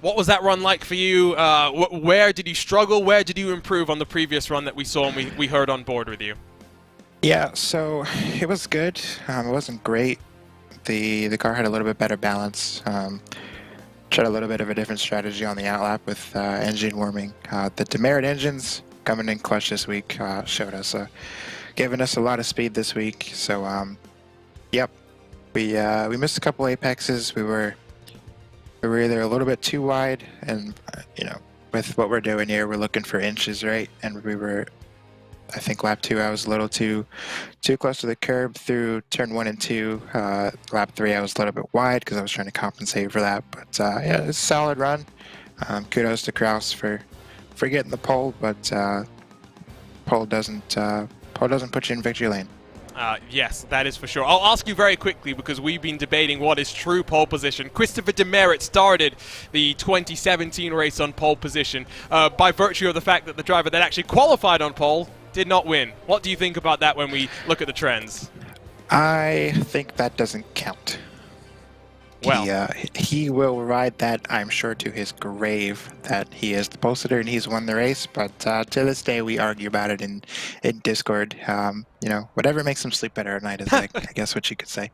What was that run like for you? Where did you struggle? Where did you improve on the previous run that we saw and we heard on board with you? Yeah, so it was good. It wasn't great. The car had a little bit better balance. Tried a little bit of a different strategy on the outlap with engine warming. The demerit engines coming in clutch this week showed us, giving us a lot of speed this week. So, yep, we missed a couple apexes. We were either a little bit too wide, and you know, with what we're doing here, we're looking for inches, right? And we were I think lap 2 I was a little too close to the curb through turn 1 and 2. Lap 3 I was a little bit wide because I was trying to compensate for that. But yeah, it's a solid run. Kudos to Kraus for getting the pole, but pole doesn't put you in victory lane. Yes, that is for sure. I'll ask you very quickly because we've been debating what is true pole position. Christopher Demerit started the 2017 race on pole position by virtue of the fact that the driver that actually qualified on pole did not win. What do you think about that when we look at the trends? I think that doesn't count. Well, he will ride that, I'm sure, to his grave, that he is the pole sitter and he's won the race. But to this day, we argue about it in Discord. You know, whatever makes him sleep better at night is, like, I guess, what you could say.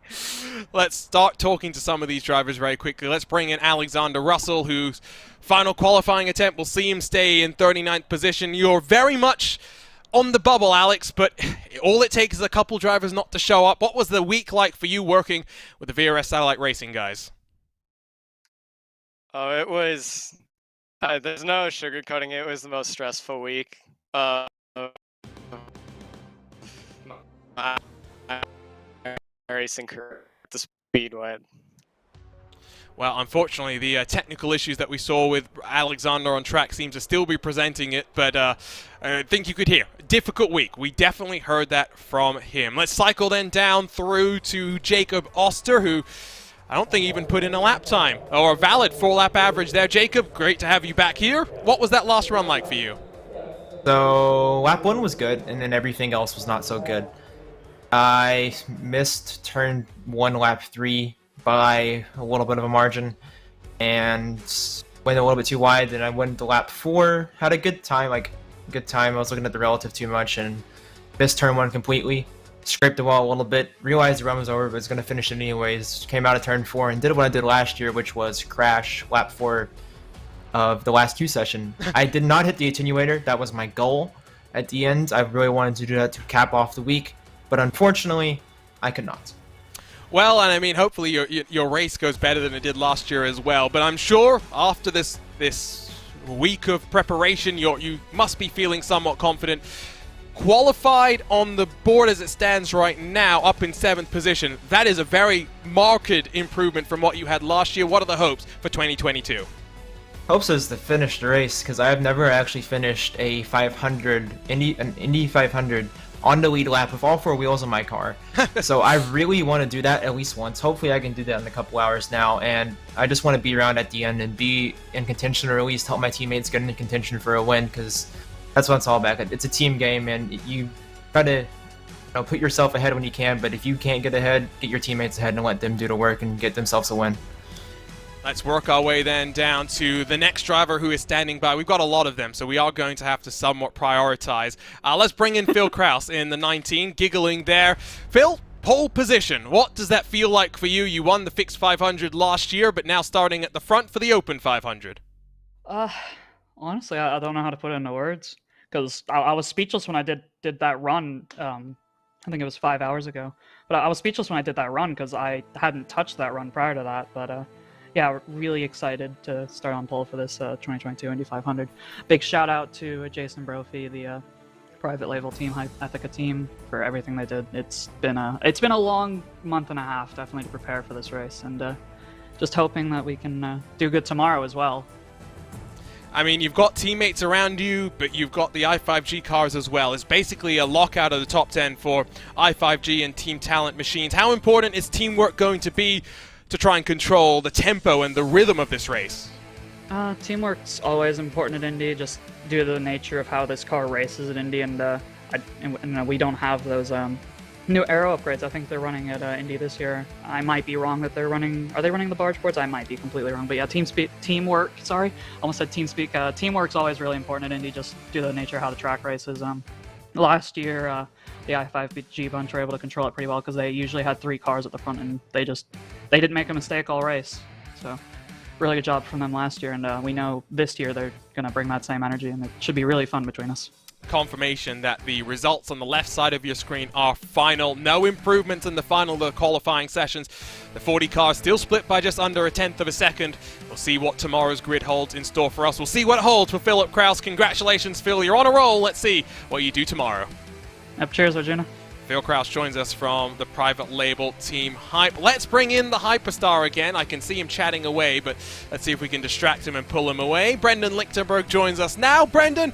Let's start talking to some of these drivers very quickly. Let's bring in Alexander Russell, whose final qualifying attempt will see him stay in 39th position. You're very much on the bubble, Alex, but all it takes is a couple drivers not to show up. What was the week like for you working with the VRS Satellite Racing guys? Oh, it was... there's no sugarcoating it. It was the most stressful week. Racing career at the Speedway. Well, unfortunately, the technical issues that we saw with Alexander on track seem to still be presenting it, but I think you could hear. Difficult week. We definitely heard that from him. Let's cycle then down through to Jacob Oster, who I don't think even put in a lap time, or a valid 4-lap average there. Jacob, great to have you back here. What was that last run like for you? So, lap 1 was good, and then everything else was not so good. I missed turn 1, lap 3 by a little bit of a margin, and went a little bit too wide. Then I went to lap 4, had a good time, I was looking at the relative too much, and missed turn 1 completely. Scraped the wall a little bit, realized the run was over, but was going to finish it anyways. Came out of turn 4 and did what I did last year, which was crash lap 4 of the last Q session. I did not hit the attenuator. That was my goal at the end. I really wanted to do that to cap off the week, but unfortunately, I could not. Well, and I mean, hopefully your race goes better than it did last year as well. But I'm sure after this week of preparation, you must be feeling somewhat confident. Qualified on the board as it stands right now, up in 7th position. That is a very marked improvement from what you had last year. What are the hopes for 2022? Hopes is to finish the race, because I've never actually finished a 500 an Indy 500 on the lead lap with all 4 wheels on my car. So I really want to do that at least once. Hopefully I can do that in a couple hours now, and I just want to be around at the end and be in contention, or at least help my teammates get into contention for a win, because that's what it's all about. It's a team game, and you try to put yourself ahead when you can, but if you can't get ahead, get your teammates ahead and let them do the work and get themselves a win. Let's work our way then down to the next driver who is standing by. We've got a lot of them, so we are going to have to somewhat prioritize. Let's bring in Phil Kraus in the 19, giggling there. Phil, pole position. What does that feel like for you? You won the fixed 500 last year, but now starting at the front for the open 500. Honestly, I don't know how to put it into words, because I was speechless when I did that run. I think it was 5 hours ago. But I was speechless when I did that run because I hadn't touched that run prior to that. But yeah, really excited to start on pole for this 2022 Indy 500. Big shout out to Jason Brophy, the private label team, High Ethica team, for everything they did. It's been a long month and a half, definitely, to prepare for this race, and just hoping that we can do good tomorrow as well. I mean, you've got teammates around you, but you've got the i5G cars as well. It's basically a lockout of the top 10 for i5G and Team Talent machines. How important is teamwork going to be to try and control the tempo and the rhythm of this race? Teamwork's always important at Indy, just due to the nature of how this car races at Indy, and we don't have those new aero upgrades. I think they're running at Indy this year. I might be wrong that they're running... Are they running the barge boards? I might be completely wrong. But yeah, teamwork, sorry. Almost said TeamSpeak. Teamwork's always really important at Indy, just due to the nature of how the track races. Last year, the i5G bunch were able to control it pretty well because they usually had 3 cars at the front, and they didn't make a mistake all race. So really good job from them last year, and we know this year they're going to bring that same energy, and it should be really fun between us. Confirmation that the results on the left side of your screen are final. No improvements in the final of the qualifying sessions. The 40 cars still split by just under a tenth of a second. We'll see what tomorrow's grid holds in store for us. We'll see what it holds for Philip Kraus. Congratulations, Phil. You're on a roll. Let's see what you do tomorrow. Yep, cheers, Arjuna. Phil Kraus joins us from the private label Team Hype. Let's bring in the Hyperstar again. I can see him chatting away, but let's see if we can distract him and pull him away. Brendan Lichtenberg joins us now. Brendan,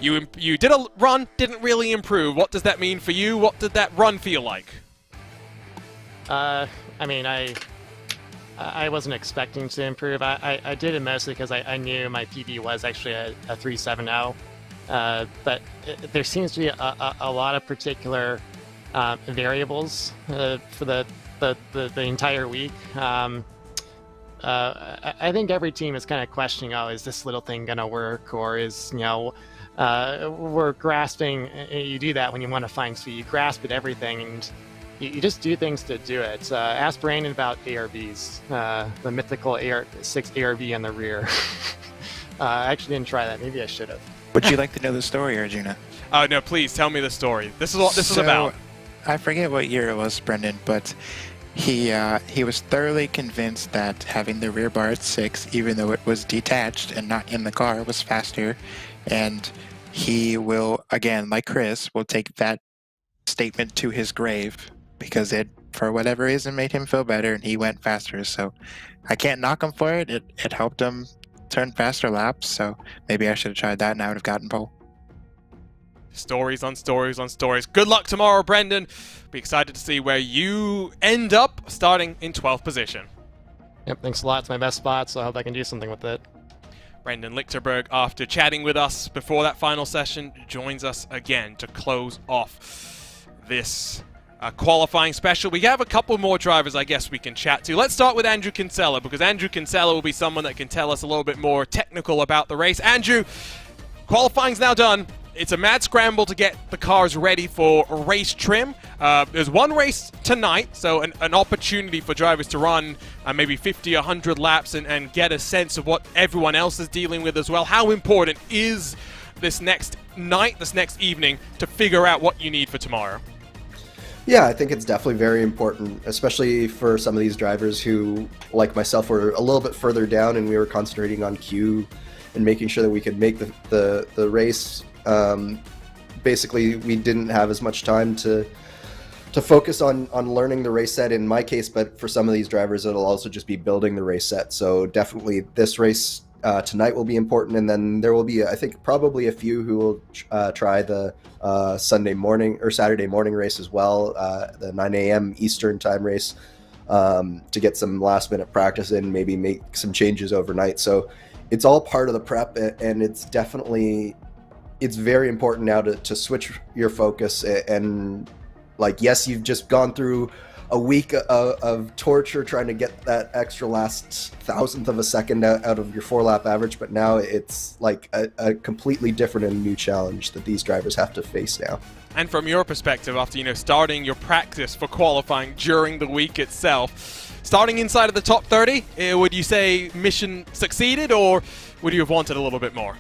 you did a run, didn't really improve. What does that mean for you? What did that run feel like? I mean, I wasn't expecting to improve. I did it mostly because I knew my PB was actually a 3.70. But there seems to be a lot of particular variables for the entire week. I think every team is kind of questioning, oh, is this little thing gonna work, or is, you know, we're grasping. You do that when you want to find speed. You grasp at everything, and you just do things to do it. Ask Brandon about ARBs, the mythical AR6 ARB in the rear. I actually didn't try that. Maybe I should have. Would you like to know the story, Arjuna? Oh, no, please tell me the story. This is what this is about. I forget what year it was, Brendan, but he was thoroughly convinced that having the rear bar at 6, even though it was detached and not in the car, was faster. And he will, again, like Chris, will take that statement to his grave because it, for whatever reason, made him feel better and he went faster. So I can't knock him for it. It helped him turn faster laps, so maybe I should have tried that and I would have gotten pole. Stories on stories on stories. Good luck tomorrow, Brendan. Be excited to see where you end up starting in 12th position. Yep, thanks a lot. It's my best spot, so I hope I can do something with it. Brendan Lichtenberg, after chatting with us before that final session, joins us again to close off this qualifying special. We have a couple more drivers I guess we can chat to. Let's start with Andrew Kinsella, because Andrew Kinsella will be someone that can tell us a little bit more technical about the race. Andrew, qualifying's now done. It's a mad scramble to get the cars ready for race trim. There's one race tonight, so an opportunity for drivers to run maybe 50, 100 laps and get a sense of what everyone else is dealing with as well. How important is this next night, this next evening, to figure out what you need for tomorrow? Yeah, I think it's definitely very important, especially for some of these drivers who, like myself, were a little bit further down and we were concentrating on Q and making sure that we could make the race. Basically, we didn't have as much time to focus on learning the race set in my case, but for some of these drivers, it'll also just be building the race set. So definitely this race tonight will be important, and then there will be, I think, probably a few who will try the Sunday morning or Saturday morning race as well, the 9 a.m. Eastern time race, to get some last minute practice in, maybe make some changes overnight. So it's all part of the prep, and it's definitely, it's very important now to switch your focus and, like, yes, you've just gone through a week of torture trying to get that extra last thousandth of a second out of your 4-lap average, but now it's like a completely different and new challenge that these drivers have to face now. And from your perspective, after starting your practice for qualifying during the week itself, starting inside of the top 30, would you say mission succeeded, or would you have wanted a little bit more?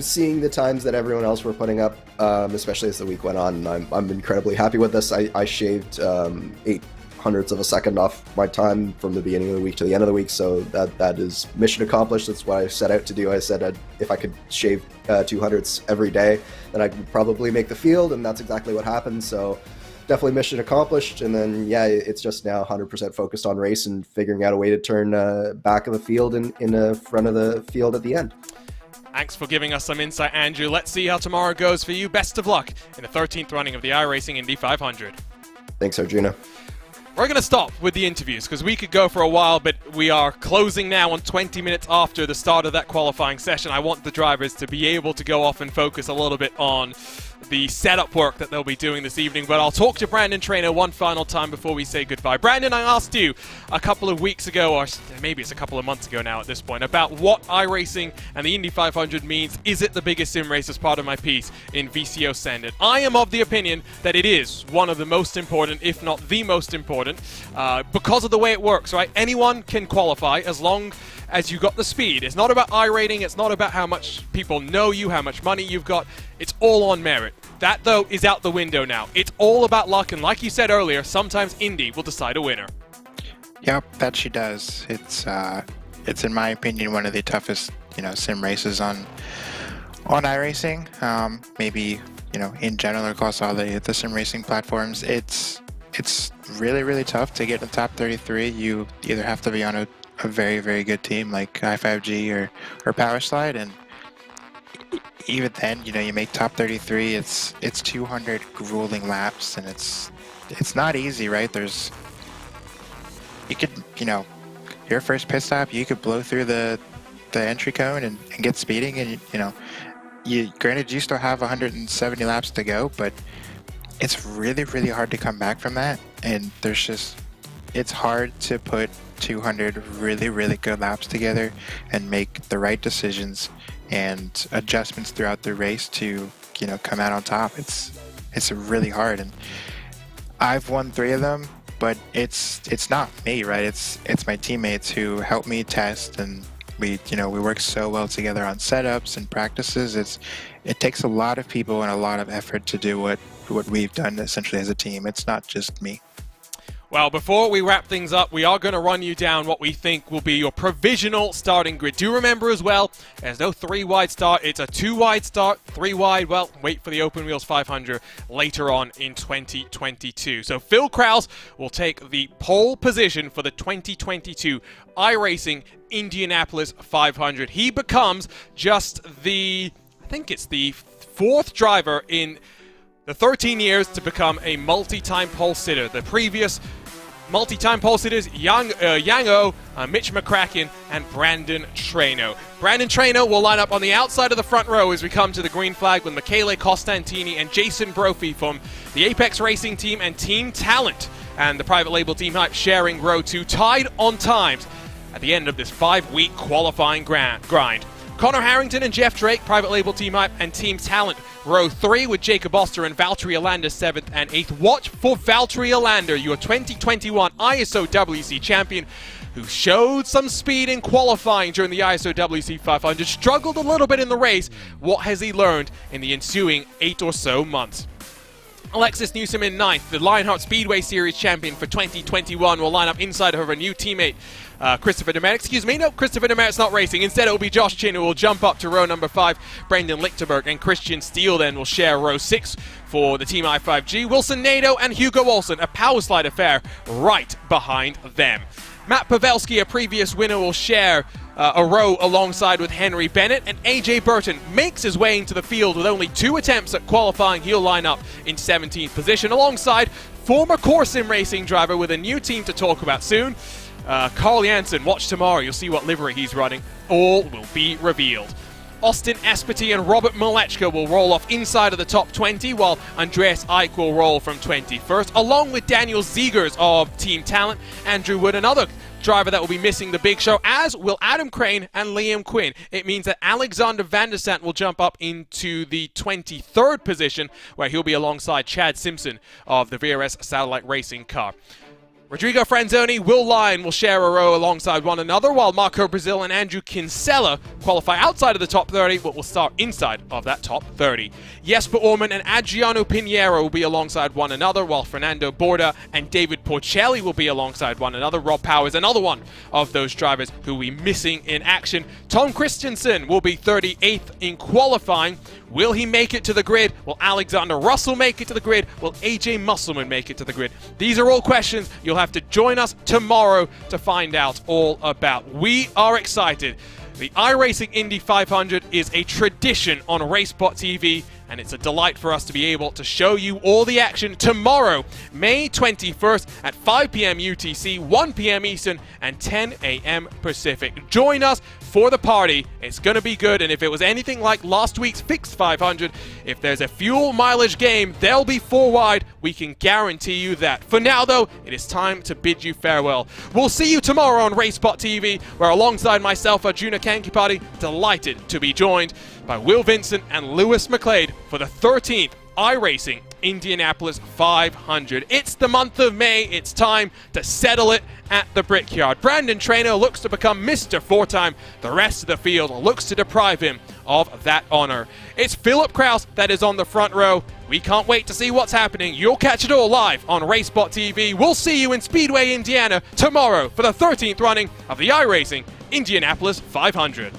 Seeing the times that everyone else were putting up, especially as the week went on, I'm incredibly happy with this. I shaved 0.08 of a second off my time from the beginning of the week to the end of the week, so that is mission accomplished. That's what I set out to do. I said if I could shave 0.02 every day, then I could probably make the field, and that's exactly what happened. So definitely mission accomplished. And then, yeah, it's just now 100% focused on race and figuring out a way to turn back of the field in the front of the field at the end. Thanks for giving us some insight, Andrew. Let's see how tomorrow goes for you. Best of luck in the 13th running of the iRacing Indy 500. Thanks, Arjuna. We're going to stop with the interviews because we could go for a while, but we are closing now on 20 minutes after the start of that qualifying session. I want the drivers to be able to go off and focus a little bit on the setup work that they'll be doing this evening. But I'll talk to Brandon Trainor one final time before we say goodbye. Brandon, I asked you a couple of weeks ago, or maybe it's a couple of months ago now at this point, about what iRacing and the Indy 500 means. Is it the biggest sim race as part of my piece in VCO Send It? I am of the opinion that it is one of the most important, if not the most important, because of the way it works, right? Anyone can qualify as long as you got the speed. It's not about iRating, it's not about how much people know you, how much money you've got. It's all on merit. That, though, is out the window now. It's all about luck, and like you said earlier, sometimes Indy will decide a winner. Yep, that she does. It's in my opinion one of the toughest sim races on iRacing. Maybe in general across all the sim racing platforms, it's really, really tough to get to the top 33. You either have to be on a very, very good team like i5G or Powerslide, and even then, you make top 33. It's 200 grueling laps, and it's not easy, right? You could, your first pit stop, you could blow through the entry cone and get speeding, and granted you still have 170 laps to go, but it's really, really hard to come back from that. And it's hard to put 200 really, really good laps together and make the right decisions and adjustments throughout the race to come out on top. It's really hard, and I've won 3 of them, but it's not me, right? It's my teammates who help me test, and we work so well together on setups and practices. It takes a lot of people and a lot of effort to do what we've done essentially as a team. It's not just me. Well, before we wrap things up, we are going to run you down what we think will be your provisional starting grid. Do remember as well, there's no 3-wide start. It's a 2-wide start. 3-wide, well, wait for the Open Wheels 500 later on in 2022. So Phil Krause will take the pole position for the 2022 iRacing Indianapolis 500. He becomes just I think it's the 4th driver in the 13 years to become a multi-time pole sitter. The previous multi-time pole sitters, Yang O, Mitch McCracken, and Brandon Trainor. Brandon Trainor will line up on the outside of the front row as we come to the green flag with Michele Costantini and Jason Brophy from the Apex Racing team and Team Talent, and the private label Team Hype sharing row 2, tied on times at the end of this 5-week qualifying grind. Connor Harrington and Jeff Drake, private label Team Hype and Team Talent, row 3 with Jacob Oster and Valtteri Alander 7th and 8th. Watch for Valtteri Alander, your 2021 ISO WC champion, who showed some speed in qualifying during the ISO WC 500, struggled a little bit in the race. What has he learned in the ensuing 8 or so months? Alexis Newsom in 9th, the Lionheart Speedway Series champion for 2021, will line up inside of her new teammate, Christopher Demeritt. Christopher Demerit's not racing. Instead, it will be Josh Chin who will jump up to row number 5. Brendan Lichtenberg and Christian Steele then will share row 6 for the Team i5G. Wilson Nadeau and Hugo Olsen, a power slide affair right behind them. Matt Pavelski, a previous winner, will share a row alongside with Henry Bennett, and AJ Burton makes his way into the field with only 2 attempts at qualifying. He'll line up in 17th position alongside former Corsim Racing driver with a new team to talk about soon, Carl Janssen. Watch tomorrow, you'll see what livery he's running. All will be revealed. Austin Espity and Robert Malechka will roll off inside of the top 20, while Andreas Eich will roll from 21st, along with Daniel Ziegers of Team Talent, Andrew Wood, another driver that will be missing the big show, as will Adam Crane and Liam Quinn. It means that Alexander Van der Sant will jump up into the 23rd position, where he'll be alongside Chad Simpson of the VRS Satellite Racing car. Rodrigo Franzoni will share a row alongside one another, while Marco Brazil and Andrew Kinsella qualify outside of the top 30, but will start inside of that top 30. Jesper Orman and Adriano Pinheiro will be alongside one another, while Fernando Borda and David Porcelli will be alongside one another. Rob Powers, another one of those drivers who will be missing in action. Tom Christensen will be 38th in qualifying. Will he make it to the grid? Will Alexander Russell make it to the grid? Will AJ Musselman make it to the grid? These are all questions you'll have to join us tomorrow to find out all about. We are excited. The iRacing Indy 500 is a tradition on RaceSpotTV, and it's a delight for us to be able to show you all the action tomorrow, May 21st at 5 p.m. UTC, 1 p.m. Eastern, and 10 a.m. Pacific. Join us for the party. It's going to be good, and if it was anything like last week's Fixed 500, if there's a fuel mileage game, they'll be 4 wide. We can guarantee you that. For now, though, it is time to bid you farewell. We'll see you tomorrow on RaceSpotTV, where alongside myself, Arjuna Kankipati, delighted to be joined by Will Vincent and Lewis McLeod for the 13th iRacing Indianapolis 500. It's the month of May. It's time to settle it at the Brickyard. Brandon Trainor looks to become Mr. 4-time. The rest of the field looks to deprive him of that honor. It's Philip Krause that is on the front row. We can't wait to see what's happening. You'll catch it all live on RaceSpotTV. We'll see you in Speedway, Indiana tomorrow for the 13th running of the iRacing Indianapolis 500.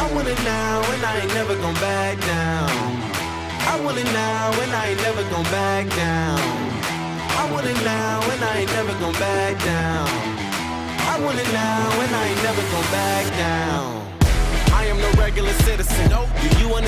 I want it now and I ain't never gon' back down. I want it now and I ain't never gon' back down. I want it now and I ain't never gon' back down. I want it now and I ain't never gon' back down. I am no regular citizen. Do you understand?